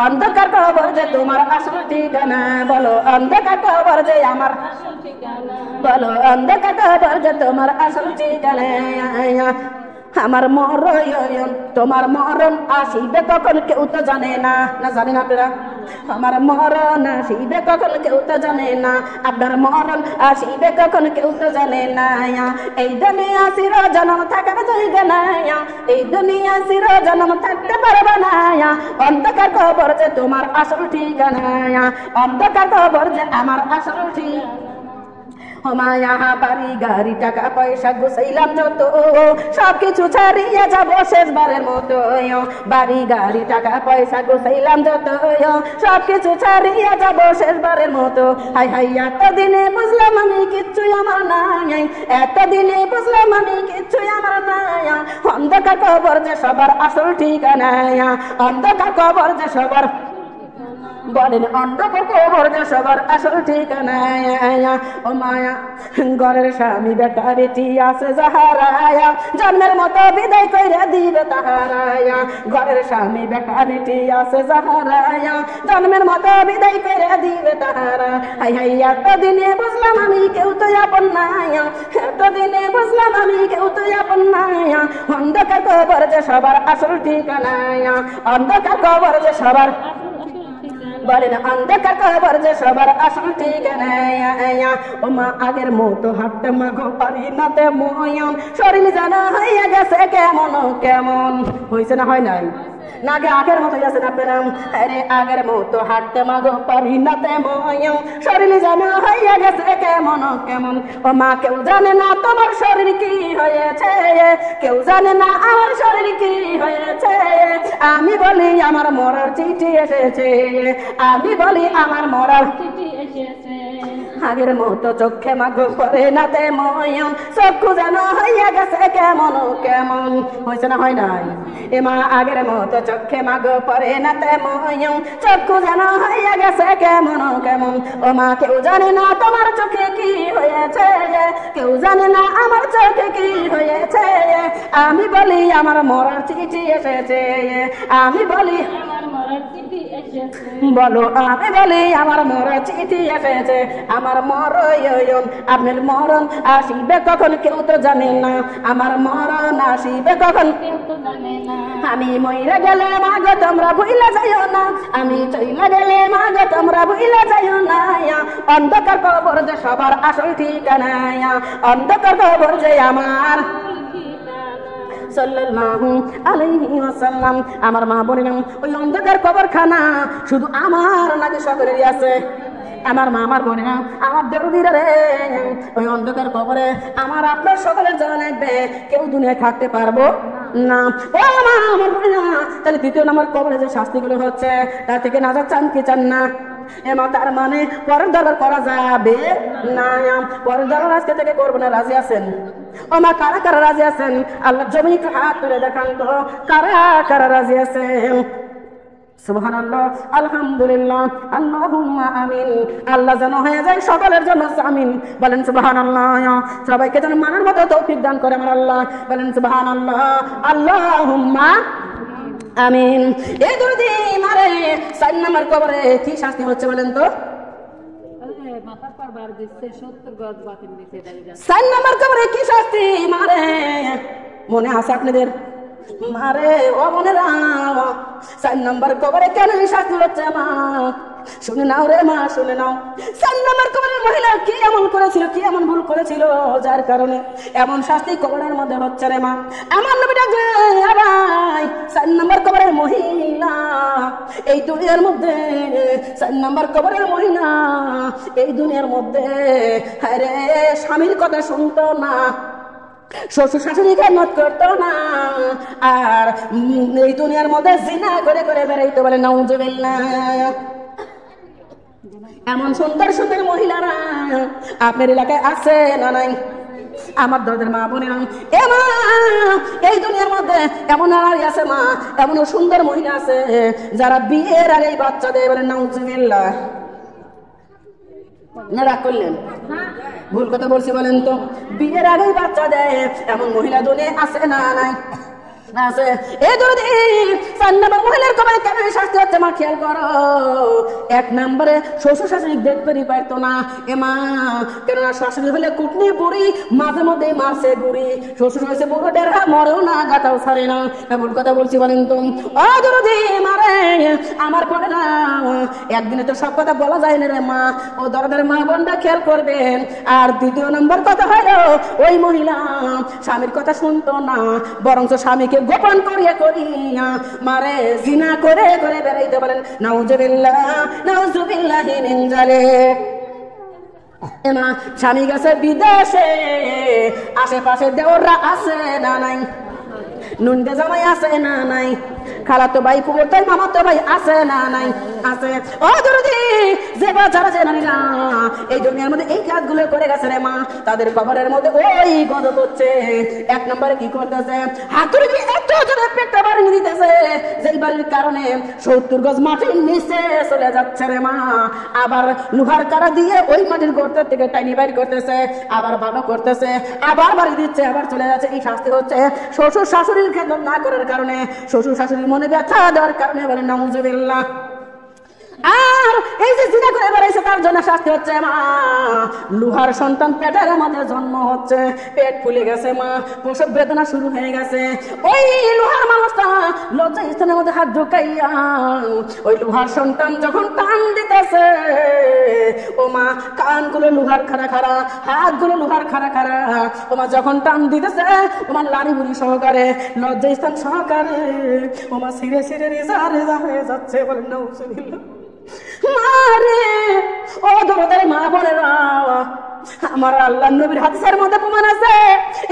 অন্ধকার কবর যে তোমার আসল ঠিকানা। বলো অন্ধকার কবর যে আমার আসল ঠিকানা, বলো অন্ধকার কবর যে তোমার আসল ঠিকানা। আমার মরণ, তোমার মরণ আসিবে কখন কেউ তো জানে না, না জানেন আপনারা? আমার মরণ আসিবে কখন কেউ তো জানে না, আপনার মরণ আসিবে কখন কেউ তো জানে না। এই দুনিয়া চির জন্ম থাকার জায়গা না, এই দুনিয়া চির জন্ম থাকতে পারবে না। অন্ধকার কবর যে তোমার আসল ঠিকানা, অন্ধকার কবর যে আমার আসল ঠিকানা। মায়া বাড়ি গাড়ি টাকা পয়সা গুছাইলাম যত, সবকিছু ছাড়িয়ে যাবো শেষবারের মতো। বাড়ি গাড়ি টাকা পয়সা গুছাইলাম যত, সবকিছু ছাড়িয়ে যাবো শেষবারের মতো। হাই হাই, এতদিনে বুঝলাম আমি কিচ্ছুই আমার নাই, এতদিনে বুঝলাম আমি কিচ্ছুই আমার নাই। অন্ধকার কবর যে সবার আসল ঠিকানা, অন্ধকার কবর যে সবার। বলেন অন্ধকার কবর যে সবার আসল ঠিকানা। ও মায়া ঘরের স্বামী বেটা বেটি আছে যাহারায়া জন্মের মতো বিদায় কইরা দিবে তাহারায়া। ঘরের স্বামী বেটা বেটি আছে যাহারায়া জন্মের মতো বিদায় কইরা দিবে তাহারা। হাই হাই এতদিনে বুঝলাম আমি কেউ তো আপন নাই, এতদিনে বুঝলাম আমি কেউ তো আপন নাই। অন্ধকার কবর যে সবার আসল ঠিকানা, অন্ধকার কবর যে সবার বলেন অন্ধকার কবর যে সবার আসল ঠিকানা। ও মা আগের মতো হাঁটতে মাগো পারি নাতে ময়ন শরীর জানা হইয়া গেছে কেমন কেমন হয়েছে না হয় নাই না আগে আগের মতো গেছে না পেলাম। আরে আগের মতো হাঁটতে মাগো পারি নাতে ময়ন শরীর জানা হইয়া গেছে কেমন কেমন। ও মা কেউ জানে না তোমার শরীর কি হয়েছে, কেউ জানে না আমার শরীর কি হয়েছে। আমি বলি আমার মরার চিঠি এসেছে, আমি বলি আমার মরার চিঠি এসেছে। আগের মতো চোখে মাগো পরে নাতে ময়ন চক্ষু যেন হইয়া গেছে কেমন কেমন হয়েছে না হয় নাই। এ মা আগের মতো চোখে মাগো পরে নাতে ময়ন চক্ষু যেন হইয়া গেছে কেমন কেমন। ও মা কেউ জানে না তোমার চোখে কি হয়েছে, কেউ জানে না আমার চোখে কি হয়েছে। আমি বলি আমার মরার চিঠি এসেছে, আমি বলি আমার মরার চিঠি এসেছে। বলো আমি বলি আমার মরার চিঠি এসেছে। আমার মরণ আপনার মরণ আসিবে কখন কেউ তো জানে না, আমার মরণ আসিবে কখন কেউ তো জানে না। আমি মইরা গেলে মাগো তোমরা ভুইলা যাইও না, আমি চইলা গেলে মাগো তোমরা ভুইলা যাইও না। অন্ধকার কবর যে সবার আসল ঠিকানা, অন্ধকার কবর যে আমার সাল্লাল্লাহু আলাইহি ওয়াসাল্লাম। আমার মা বলেন ওই অন্ধকার কবরখানা শুধু আমার নাকি সকলেরই আছে। আমার মা আমার বোনেরা আমার দরদিরা রে ওই অন্ধকার কবরে আমার আপনার সকলের জানা লাগবে, কেউ দুনিয়ায় থাকতে পারবো না। ও মা আমার বোনেরা তাহলে তৃতীয় নম্বর কবরে যে শাস্তিগুলো হচ্ছে তার থেকে নাজাত চান কি চান না? এমা তার মানে পরের দরবার করা যাবে না, পরের দরবার আজকে থেকে করবো না, রাজি আছেন? ও মা কারা কারা রাজি আছেন? আল্লাহ জমি একটু হাত তুলে দেখান তো কারা কারা রাজি আছেন? সুবহানাল্লাহ আলহামদুলিল্লাহ আল্লাহুম্মা আমিন। আল্লাহ যেন হয়ে যায় সকলের জন্য আমিন বলেন সুবহানাল্লাহ। সবাইকে যেন মানার মতো তৌফিক দান করে আমার আল্লাহ বলেন সুবহানাল্লাহ আল্লাহুম্মা আমিন। এই দুরুদি মারে 4 নম্বর কবরে কি শাস্তি হচ্ছে বলেন তো? 4 নম্বর কবরে কি শাস্তি মারে মনে আছে আপনাদের? মারে ও মনেরা 4 নম্বর কবরে কেন শাস্তি হচ্ছে মা শুনে নাও রে মা শুনে নাও। 4 নম্বর কবরের মহিলা কি এমন করেছিল, কি এমন ভুল করেছিল যার কারণে এমন শাস্তি কবরের মধ্যে হচ্ছে রে মা? আমার নবী ডাকে ভাই 4 নম্বর কবরের মহিলা এই দুনিয়ার মধ্যে 4 নম্বর কবরের মহিলা এই দুনিয়ার মধ্যে আরে স্বামীর কথা শুনতো না, শ্বশুর শাশুড়িকে মত করতো না, আর এই দুনিয়ার মধ্যে জিনা করে করে বেড়াইতে বলে নাউজুবিল্লাহ। এমন সুন্দর সুন্দর মহিলারা আপনার এলাকায় আছে না নাই? আমার দরদের মা বোনেরা এ মা এই দুনিয়ার মধ্যে এমন নারী আছে মা, এমন সুন্দর মহিলা আছে যারা বিয়ের আগে বাচ্চা দেয় বলে নাউজুবিল্লাহ। না রাগ করলেন? ভুল কথা বলছি বলেন তো? বিয়ের আগেই বাচ্চা দেয় এমন মহিলা দুনিয়ায় আছে না নাই? আছে। এই দুরুদি 4 নম্বর মহিলার কবরে কেন শাস্তি হচ্ছে মা খেয়াল করো। 1 নম্বরে শ্বশুর শাশুড়ি দেখতে পারতো না এ মা, কেননা শাশুড়ি হলে কুটনি বুড়ি মাঝে মধ্যে মারছে বুড়ি, শ্বশুর হয়েছে বুড়ো ডেরা মরেও না গাটাও ছাড়ে না। ভুল কথা বলছি বলেন তো? ও দুরুদি মারে আমার পরে না একদিনে তো সব কথা বলা যায় না রে মা, ও দরদের মা বোনটা খেয়াল করবেন। আর 2 নম্বর কথা হলো ওই মহিলা স্বামীর কথা শুনতো না, বরঞ্চ স্বামীকে গোপন করিয়া করিয়া মারে জিনা করে করে বেড়াইতে বলেন নাউজুবিল্লাহ নাউজুবিল্লাহি মিন যালিক। এমা স্বামী গেছে বিদেশে, আশেপাশে দেওররা আছে না নাই? নুনকে জামাই আছে না নাই? খালাতো ভাই ফুফাতো মামাতো ভাই আছে না নাই? আছে। ও দরদি, যে বাচ্চারা যে নারীরা এই দুনিয়ার মধ্যে এই কাজগুলো করে গেছে রে মা, তাদের কবরের মধ্যে ওই গজব হচ্ছে। এক নম্বরে কি করতেছে? হাতুড়ি দিয়ে এত জোরে পেটটা বাড়ি দিতেছে, যেই বাড়ির কারণে 70 গজ মাটির নিচে চলে যাচ্ছে রে মা। আবার লোহার কারা দিয়ে ওই মাটির গর্ত থেকে টাইনি বাইর করতেছে, আবার ভালো করতেছে, আবার বাড়ি দিচ্ছে, আবার চলে যাচ্ছে। এই শাস্তি হচ্ছে শ্বশুর শাশুড়ির খেদমত না করার কারণে, শ্বশুর শাশুড়ির মনে ব্যথা দেওয়ার কারণে। বলে নাউজুবিল্লাহ। আর এই যে জিনা করে বেড়াইছে তার জন্য শাস্তি হচ্ছে মা, লোহার সন্তান পেটের মধ্যে জন্ম হচ্ছে, পেট ফুলে গেছে মা, প্রসব বেদনা শুরু হয়ে গেছে। ওই লোহার মানুষটা লজ্জা স্থানের মধ্যে হাত ঢুকাইয়া ওই লোহার সন্তান যখন টান দিতেছে, ও মা কানগুলো লোহার খাড়া খাড়া, হাতগুলো লোহার খাড়া খাড়া, ও মা যখন টান দিতেছে ও মা লাড়ি বুড়ি সহকারে, লজ্জা স্থান সহকারে ও মা সিরে সিরে রেজা রেজা হয়ে যাচ্ছে। বলেন নাউজুবিল্লাহ। মারে ও দরদের মা বোনেরা, আমার আল্লাহ নবীর হাদিসের মধ্যে প্রমাণ আছে,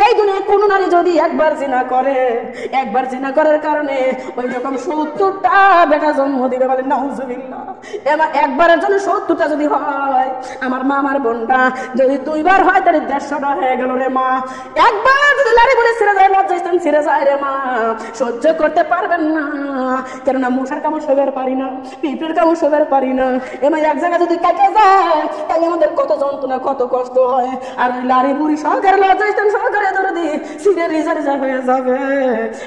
এই দুনিয়ায় কোন নারী যদি একবার জিনা করে, একবার জিনা করার কারণে ওই রকম 70টা বেটা জন্ম দিবে। বলে নাউজুবিল্লাহ। এবার একবারের জন্য 70টা যদি হয়, আমার মা আমার বোনটা যদি 2বার হয় তাহলে 150টা হয়ে গেল রে মা। একবার যদি লাড়ি বলে ছেড়ে যায়, লজ্জা স্থান ছেড়ে যায় রে মা, সহ্য করতে পারবেন না। কেননা মশার কামড় সবার পারি না, পিঁপড়ের কামড় সবার পারি না। এবার এক জায়গায় যদি কেটে যায় তাই আমাদের কত যন্ত্রণা, কত কষ্ট হয়। আর ওই লাড়ি বুড়ি সহকারে, লজ্জা স্থান সহকারে দরদি সিরে রিজা রিজা হয়ে যাবে।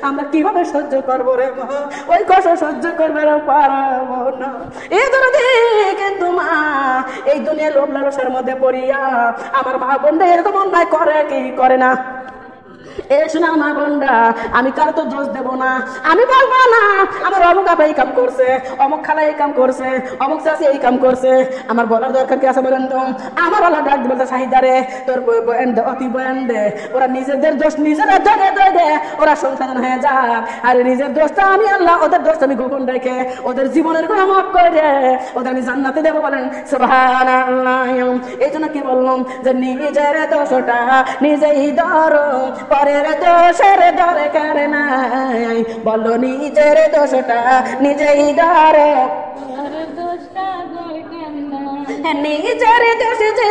আমরা কিভাবে সহ্য করবো রে মা? ওই কষ্ট সহ্য করবে পারবো না এই দরদি। কিন্তু মা এই দুনিয়া লোভ লালসার মধ্যে পড়িয়া আমার মা বোনরা এরকম অন্যায় করে কি করে না? এ শোনা মা বোনরা, আমি কারো তো দোষ দেবো না, আমি বলবো না আমার অমুক আপা এই কাম করছে, অমুক খালা এই কাম করছে, অমুক চাষি এই কাম করছে। আমার বলার দরকার কি আছে বলেন তো? আমার আল্লাহ ডাক বলতে চাহিদারে তোর বয়ান দে, অতি বয়ান দে। ওরা নিজেদের দোষ নিজেরা ধরে দে, ওরা সংশোধন হয়ে যাক। আর নিজের দোষটা আমি আল্লাহ, ওদের দোষটা আমি গোপন রেখে ওদের জীবনের গুনাহ মাফ করে দে, ওদের আমি জান্নাতে দেবো। বলেন সুবহানাল্লাহ। এই জন্য কি বললাম যে নিজের দোষটা নিজেই ধরো, পরের দোষের দরকার নাই। বলো নিজের দোষটা নিজেই ধরো, নিজের দোষ যে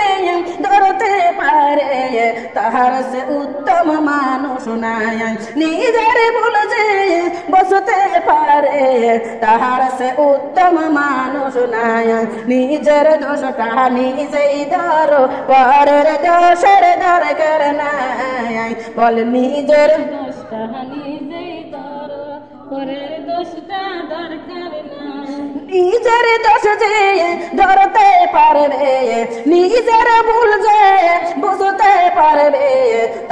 ধরতে পারে তাহার সে উত্তম মানুষ নাই। নিজের ভুল যে বসতে পারে তাহার সে উত্তম মানুষ নাই। নিজের দোষটা নিজেই ধরো, পরের দোষের দরকার নাই। বল নিজের দোষটা নিজেই ধরো, পরের দোষটা দরকার নাই। নিজের দোষ যে ধরতে পারবে, নিজের ভুল যে বুঝতে পারবে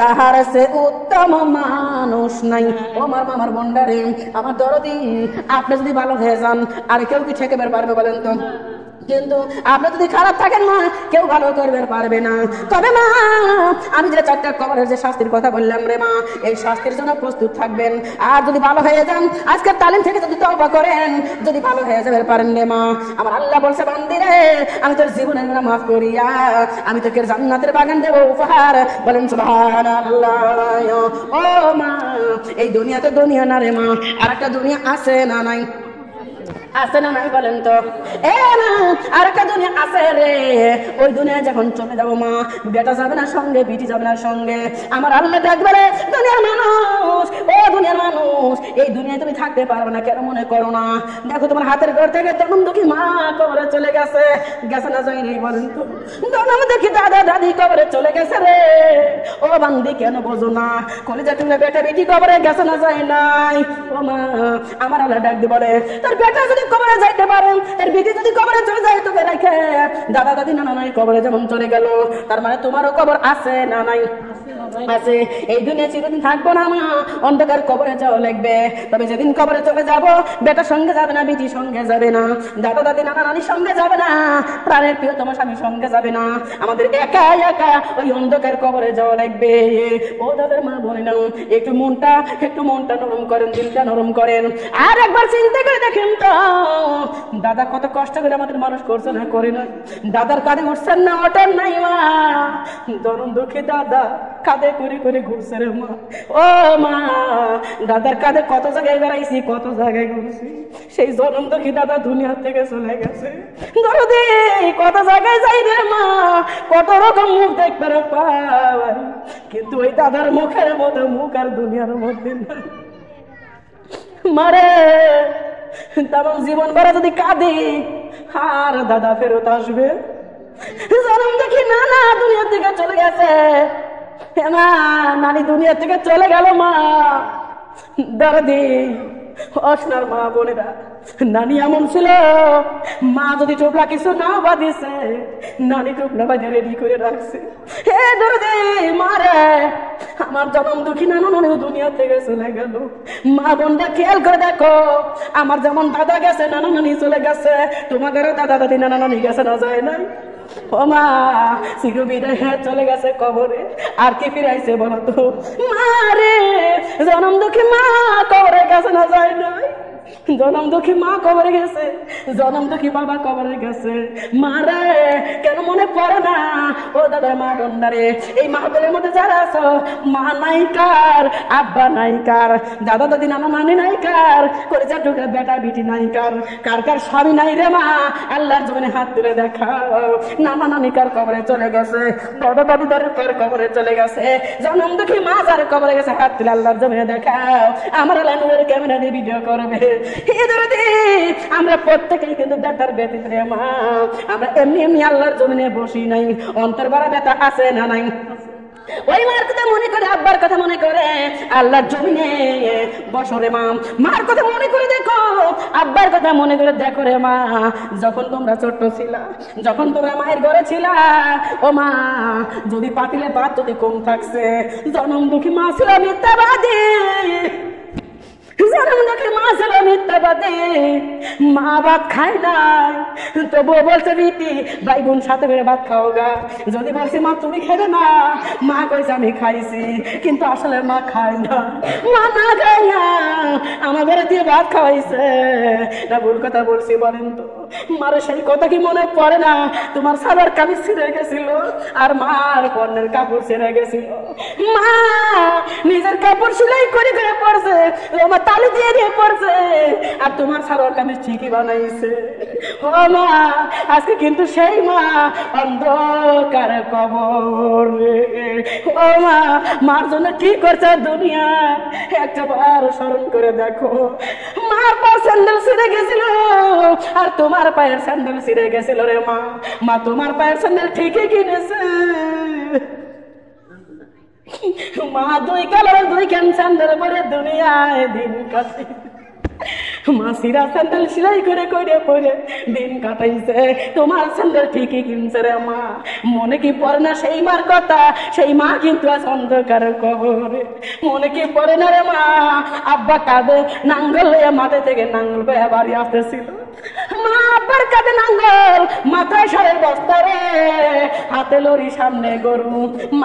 তাহার সে উত্তম মানুষ নাই। ও আমার মামার বোনডারে, আমার দরদি, আপনি যদি ভালো হয়ে যান আর কেউ কি ঠেকে বের পারবে বলেন তো? কিন্তু আপনি যদি খারাপ থাকেন মা, কেউ ভালো করবে পারবে না। তবে মা আমি যে 4টা কবরের যে শাস্তির কথা বললাম রে মা, এই শাস্তির জন্য প্রস্তুত থাকবেন। আর যদি ভালো হয়ে যান, আজকের তালিম থেকে যদি তওবা করেন, যদি ভালো হয়ে যাবে পারেন রে মা, আমার আল্লাহ বলছে বান্দি রে, আমি তোর জীবনের গুনাহ মাফ করিয়া আমি তোকে জান্নাতের বাগান দেব উপহার। বলেন সুবহানাল্লাহ। ও মা এই দুনিয়া তো দুনিয়া না রে মা, আর একটা দুনিয়া আছে না নাই? আছে না নাই বলেন তো? এ না আর একটা দুনিয়া আছে রে। ওই দুনিয়া যখন চলে যাবো মা, বেটা যাবে না সঙ্গে, বিটি যাবে না সঙ্গে। আমার আল্লাহ ডাকবে রে, দুনিয়ার মানুষ, ও দুনিয়ার মানুষ, এই দুনিয়ায় তুমি থাকতে পারবে না। কেন মনে করো না? দেখো তোমার হাতের ঘর থেকে তখন দেখি মা কবরে চলে গেছে, গেছে না যায়নি বলেন তো? তখন দেখি দাদা দাদি কবরে চলে গেছে রে। ও বান্দি কেন বোঝো না? কলেজে তুমি বেটা বেটি কবরে গেছে না যায় নাই? ও মা আমার আল্লাহ ডাক দি বলে, তোর বেটা যদি কবরে যাইতে পারেন, এর বিটি যদি কবরে চলে যায় তোকে রেখে, দাদা দাদি নানা নাই কবরে যেমন চলে গেল, তার মানে তোমারও কবর আছে না নাই? আছে। এই দুনিয়া চিরদিন থাকবো না মা, অন্ধকার কবরে যাওয়া লাগবে। তবে যেদিন কবরে চলে যাব, বেটার সঙ্গে যাবে না, বিটির সঙ্গে যাবে না, দাদা দাদি নানা নানির সঙ্গে যাবে না, প্রাণের প্রিয় তোমার স্বামীর সঙ্গে যাবে না, আমাদের একা একা ওই অন্ধকার কবরে যাওয়া লাগবে। ও দাদার মা বলে না, একটু মনটা নরম করেন, দিলটা নরম করেন। আর একবার চিন্তা করে দেখেন তো, দাদা কত কষ্ট করে আমাদের মানুষ করছে না, করে না? দাদার কাঁধে উঠছেন না, ওঠেন নাই মা, দরম দুঃখী দাদা কাঁধে করে করে ঘুরছে রে মা। ও মা, দাদার কাঁধে কত জায়গায় বেড়াইছি, কত জায়গায় ঘুরছি। সেই জনম দুঃখী দাদা দুনিয়া থেকে চলে গেছে। দরদে কত জায়গায় যাই রে মা, কত রকম মুখ দেখতে পাই, কিন্তু ওই দাদার মুখের মতো মুখ আর দুনিয়ার মধ্যে নাই। মারে তেমন জীবন ভরা যদি কাঁদি, আর দাদা ফেরত আসবে? জনম দেখি না না দুনিয়া থেকে চলে গেছে, মা নানি দুনিয়া থেকে চলে গেল মা। দরদি অসনার মা বোনেরা, নানি এমন ছিল, মা যদি চোপলা কিছু না বাঁধিছে, নানি চোপলা বাঁধে রেডি করে রাখছে। হে দরদি মারে, আমার জনম দুঃখী নানু নানি দুনিয়া থেকে চলে গেল। মা বোনটা খেয়াল করে দেখো, আমার যেমন দাদা গেছে, নানু নানি চলে গেছে, তোমাদেরও দাদা দাদি নানা নানি গেছে না যায় নাই? ও মা, চির বিদায় চলে গেছে কবরে, আর কি ফিরাইছে বলো তো? মা রে, জনম দুঃখী মা কবরে গেছে না যায় নাই? জনম দুঃখী মা কবরে গেছে, জনম দুঃখী বাবা কবরে গেছে। মারে কেন মনে পড়ে না ও দাদা মা বোনারে? এই মাহফিলের মধ্যে যারা আছো, মা নাই কার, আব্বা নাই কার, দাদা দাদি নানা নানি নাই কার, কলেজা টুকরা বেটা বিটি নাই কার, কার কার স্বামী নাই রে মা? আল্লাহর জমিনে হাত তুলে দেখাও। নানা নানি কার কবরে চলে গেছে, দাদা দাদি কার কবরে চলে গেছে, জনম দুঃখী মা যার কবরে গেছে, হাত তুলে আল্লাহর জমিনে দেখাও। আমার লাইনের ক্যামেরা দিয়ে ভিডিও করবে। আমরা প্রত্যেকেই কিন্তু ব্যথার ব্যথিত রে মা। আমরা এমনি এমনি আল্লাহর জমিনে বসি নাই, অন্তর ভরা ব্যথা আছে না নাই? ওই মার কথা মনে করে, আব্বার কথা মনে করে আল্লাহর জমিনে বসরে মা। মার কথা মনে করে দেখো, আব্বার কথা মনে করে দেখো রে মা। যখন তোমরা ছোট্ট ছিলা, যখন তোমরা মায়ের ঘরে ছিলা, ও মা যদি পাতিলে ভাত যদি কম থাকছে, জনম দুঃখী মা ছিল মিথ্যাবাদী, জনম দুঃখী মা ছিল মিথ্যাবাদী। মা ভাত খায় নাই, তবুও বলছে বিটি ভাই বোন সাথে বেড়ে ভাত খাও গা। যদি বলছি মা তুমি খেবে না, মা কইছে আমি খাইছি, কিন্তু আসলে মা খায় না। মা না খায় না, আমার ঘরে দিয়ে ভাত খাওয়াইছে না ভুল কথা বলছি বলেন তো? মারে সেই কথা কি মনে পড়ে না? তোমার সাবার কামিজ ছিঁড়ে গেছিল, আর মার কর্ণের কাপড় ছিঁড়ে গেছিল। মা নিজের কাপড় সেলাই করে করে পড়ছে, আমার তালি দিয়ে দিয়ে পড়ছে, আর তোমার সালোয়ার কামিজ ঠিকই বানাইছে। ও মা, আজকে কিন্তু সেই মা অন্ধকার কবর। ও মা, মার জন্য কি করছে দুনিয়া একবার স্মরণ করে দেখো। মার পায়ের স্যান্ডেল ছিঁড়ে গেছিল, আর তোমার পায়ের স্যান্ডেল ছিঁড়ে গেছিল রে মা। মা তোমার পায়ের স্যান্ডেল ঠিকই কিনেছে। মা দুই কালার দুই খান স্যান্ডেল পরে দুনিয়ায় দিন কাটে। মা সিরা স্যান্ডেল সেলাই করে করে পরে দিন কাটাইছে, তোমার স্যান্ডেল ঠিকই কিনছে রে মা। মনে কি পড়ে না সেই মার কথা? সেই মা কিন্তু আজ অন্ধকার কবরে। মনে কি পড়ে না রে মা? আব্বা কাঁধে নাঙ্গল হয়ে মাঠে থেকে নাঙ্গল বয়ে বাড়ি আসতেছিল। মা আব্বার কাঁধে নাঙ্গল, মাথায় সারের বস্তা রে, হাতে লরি, সামনে গরু।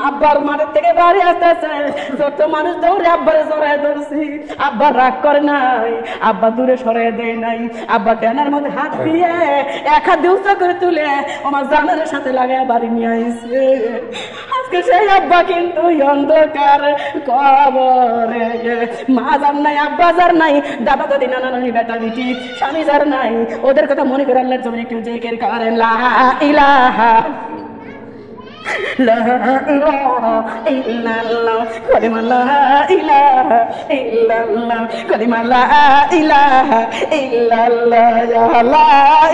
আব্বার মাঠের থেকে বাড়ি আসতেছে, ছোট মানুষ দৌড়ে আব্বারে জড়ায় ধরছি। আব্বা রাগ করে নাই, আব্বা দূরে সরিয়ে দেয় নাই। আব্বা ড্যানার মধ্যে হাত দিয়ে এক হাত দিয়ে উঁচা করে তুলে আমার জানারের সাথে লাগায় বাড়ি নিয়ে আইছে। আজকে সেই আব্বা কিন্তু অন্ধকার কবরে। মা যার নাই, আব্বা যার নাই, দাদা দাদি নানা নানি বেটা বিটি স্বামী যার নাই, ওদের কথা মনে করে আল্লাহর জন্য একটু জিকির করেন। লা ইলাহা লা ইলাহা ইল্লাল্লাহ, কালিমা লা ইলাহা ইল্লাল্লাহ, কালিমা লা ইলাহা ইল্লাল্লাহ, লা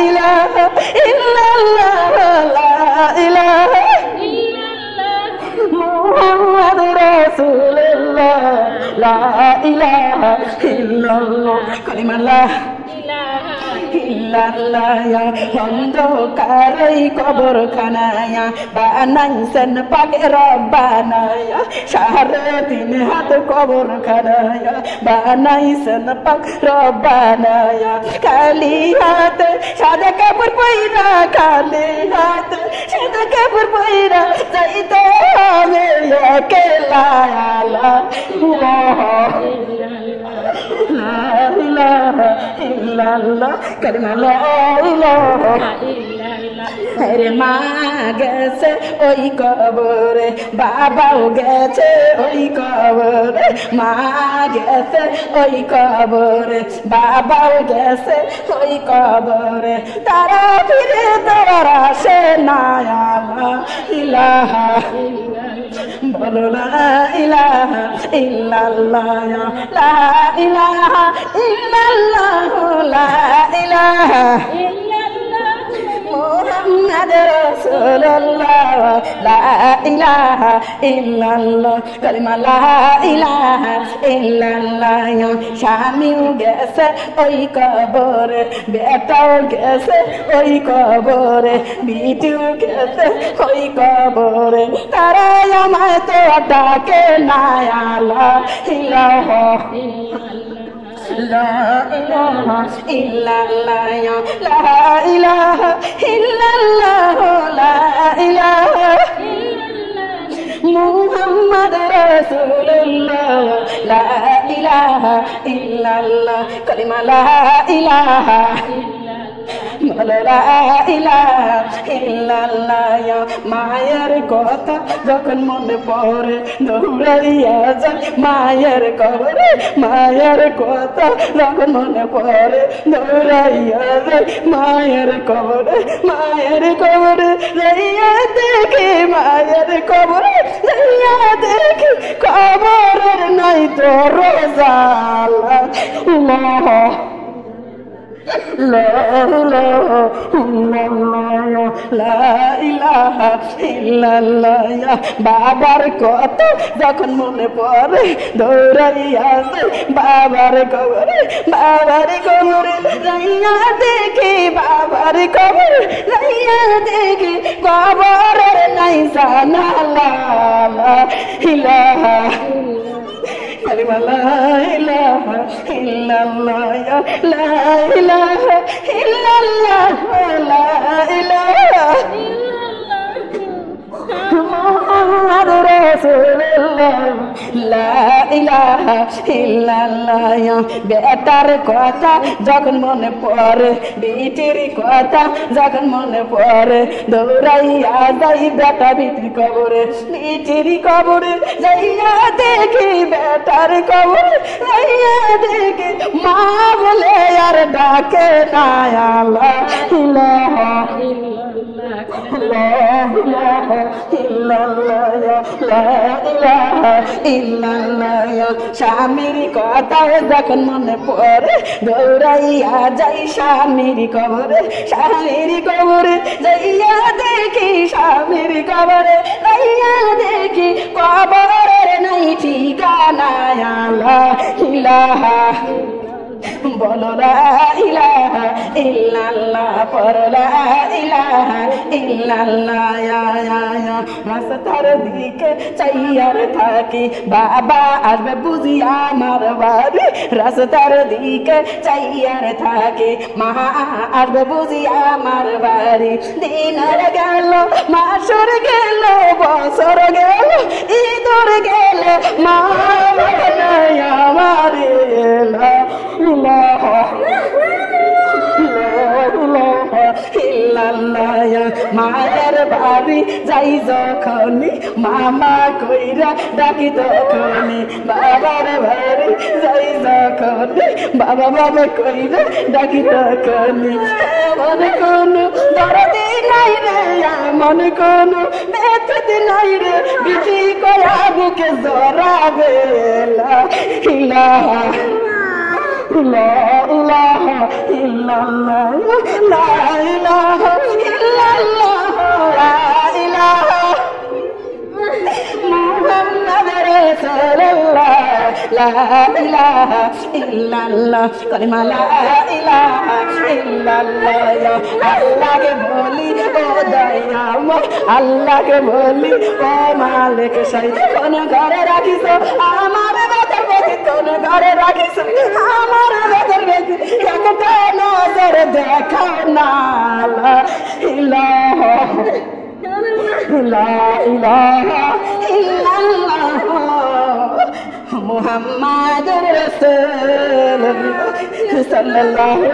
ইলাহা ইল্লাল্লাহ, লা ইলাহা ইল্লাল্লাহ, মুহাম্মাদুর রাসূলুল্লাহ, লা ইলাহা ইল্লাল্লাহ, কালিমা লা ইলাহা ইল্লাল্লাহ। অন্ধকার এই কবরখানায় বানাইছেন পাক রব্বানা, সারা দিন হাত কবরখানায় বানাইছেন পাক রব্বানা। খালি হাত সাদা কাপড় পইরা, খালি হাত সাদা কাপড় পইরা যাইতে হবে একলা। লা ইলাহা ইল্লাল্লাহ, কালিমা লা ইলাহা ইল্লাল্লাহ, আরে মা গেছে ওই কবরে, বাবাও গেছে ওই কবরে, মা গেছে ওই কবরে, বাবাও গেছে ওই কবরে, তারা ফিরে দেওয়ার আসে না। আল্লাহ ইলাহা বলো লা ইলাহা ইল্লাল্লাহ, লা ইলাহা ইল্লাল্লাহ, লা ইলাহা মুহাম্মাদ রাসূলুল্লাহ, লা ইলাহা ইল্লাল্লাহ, কালিমা লা ইলাহা ইল্লাল্লাহ। স্বামীও গেছে ওই কবরে, বেটাও গেছে ওই কবরে, বিটিও গেছে ওই কবরে, তারা আমায় তো ডাকে না। আল্লাহ ইলাহা লা ইলাহা ইল্লাল্লাহ, লা ইলাহা ইল্লাল্লাহ, লা ইলাহা মুহাম্মাদ রাসূলুল্লাহ, লা ইলাহা ইল্লাল্লাহ, কালিমা লা ইলাহা লা ইলাহা ইল্লাল্লাহ। মায়ের কথা যখন মনে পড়ে দৌড়াইয়া যায় মায়ের কবরে, মায়ের কথা যখন মনে পড়ে দৌড়াইয়া যায় মায়ের কবরে, মায়ের কবরে যাইয়া দেখি, মায়ের কবরে যাইয়া দেখি কবরের নাই তো রোজা। আল্লাহ লা ইলাহা ইল্লাল্লাহ, লা ইলাহা ইল্লাল্লাহ। বাবার কথা যখন মনে পড়ে দৌড়াইয়া যায় বাবার কবরে, বাবার কবরে যাইয়া দেখি, বাবার কবরে যাইয়া দেখি কবরের নাই জানা। লা ইলাহা কালিমা লা ইলাহা ইল্লাল্লাহ, লা ইলাহা ইল্লাল্লাহ, লা ইলাহা মুহাম্মাদ রাসূলুল্লাহ, লা ইলাহা ইল্লাল্লাহ। বেটার কথা যখন মনে পড়ে, বিটির কথা যখন মনে পড়ে দৌড়াইয়া যাই বেটা বিটির কবরে, বিটির কবরে যাইয়া দেখি বেটার কবরে যাইয়া দেখি মা বলে আর ডাকে না। আল্লাহ ইলাহা লা ইলাহা ইল্লাল্লাহ, লা ইলাহা ইল্লাল্লাহ। স্বামীর কথা যখন মনে পড়ে দৌড়াইয়া যাই স্বামীর কবরে, স্বামীর কবরে যাইয়া দেখি, স্বামীর কবরে যাইয়া দেখি কবরের নাই ঠিকানা। আল্লাহ ইলাহা বলো লা ইলাহা ইল্লাল্লাহ, পড়ো লা ইলাহা ইল্লাল্লাহ। রাস্তার দিকে চাইয়ার থাকি, বাবা আসবে বুঝি আমার বাড়ি, রাস্তার দিকে চাইয়ার থাকি, মা আসবে বুঝি আমার বাড়ি। দিনের গেল, মাসর গেল, বছর গেল, ঈদর গেল, মা আমার এলা। মায়ের বাড়ি যাই যখনই মামা কইরা ডাকি তখনই, বাবার বাড়ি যাই যখনই বাবা বাবা কইরা ডাকি তখনই। এমন কোনো দরদি নাই রে, এমন কোনো ব্যথা নাই রে, বিটি কয়া বুকে জড়াবে। লা ইলাহা লা ইলাহা ইল্লাল্লাহ, লা ইলাহা ইল্লাল্লাহ, লা ইলাহা মুহাম্মাদ রাসূলুল্লাহ, লা ইলাহা ইল্লাল্লাহ, কালিমা লা ইলাহা ইল্লাল্লাহ। আল্লাহকে বলি ও দয়াময়, আল্লাহকে বলি ও মালিক শাহী, কোন ঘরে রাখিস আমার বেদর বেদি, কোন ঘরে রাখিস আমার বেদর বেদি, একটা নজর দেখা না। লা ইলাহা লা ইলাহা ইল্লাল্লাহ মুহাম্মাদুর রাসূলুল্লাহ সাল্লাল্লাহু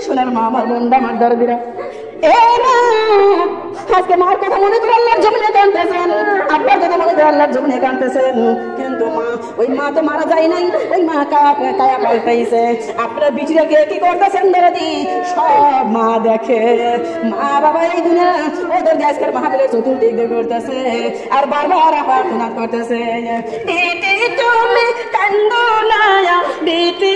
সোনার মা, আমার বোনটা, আমার দরদিরা, আজকে মার কথা মনে করে আল্লাহর জমিনে কাঁদতেছেন, আব্বার কথা মনে করে আল্লাহর জমিনে কাঁদতেছেন, কিন্তু মা, ওই মা তো মারা যায় নাই, ওই মা কায়া পাল্টাইছে। আপনারা বিচিরাকে কি করতেছেন দরদি? সব মা দেখে, মা বাবা এই দুনিয়া ওদের আজকের মাহফিলের চতুর্দিক দিয়ে করতেছে আর বারবার প্রার্থনা করতেছে, বেটি তুমি কান্দো না, বেটি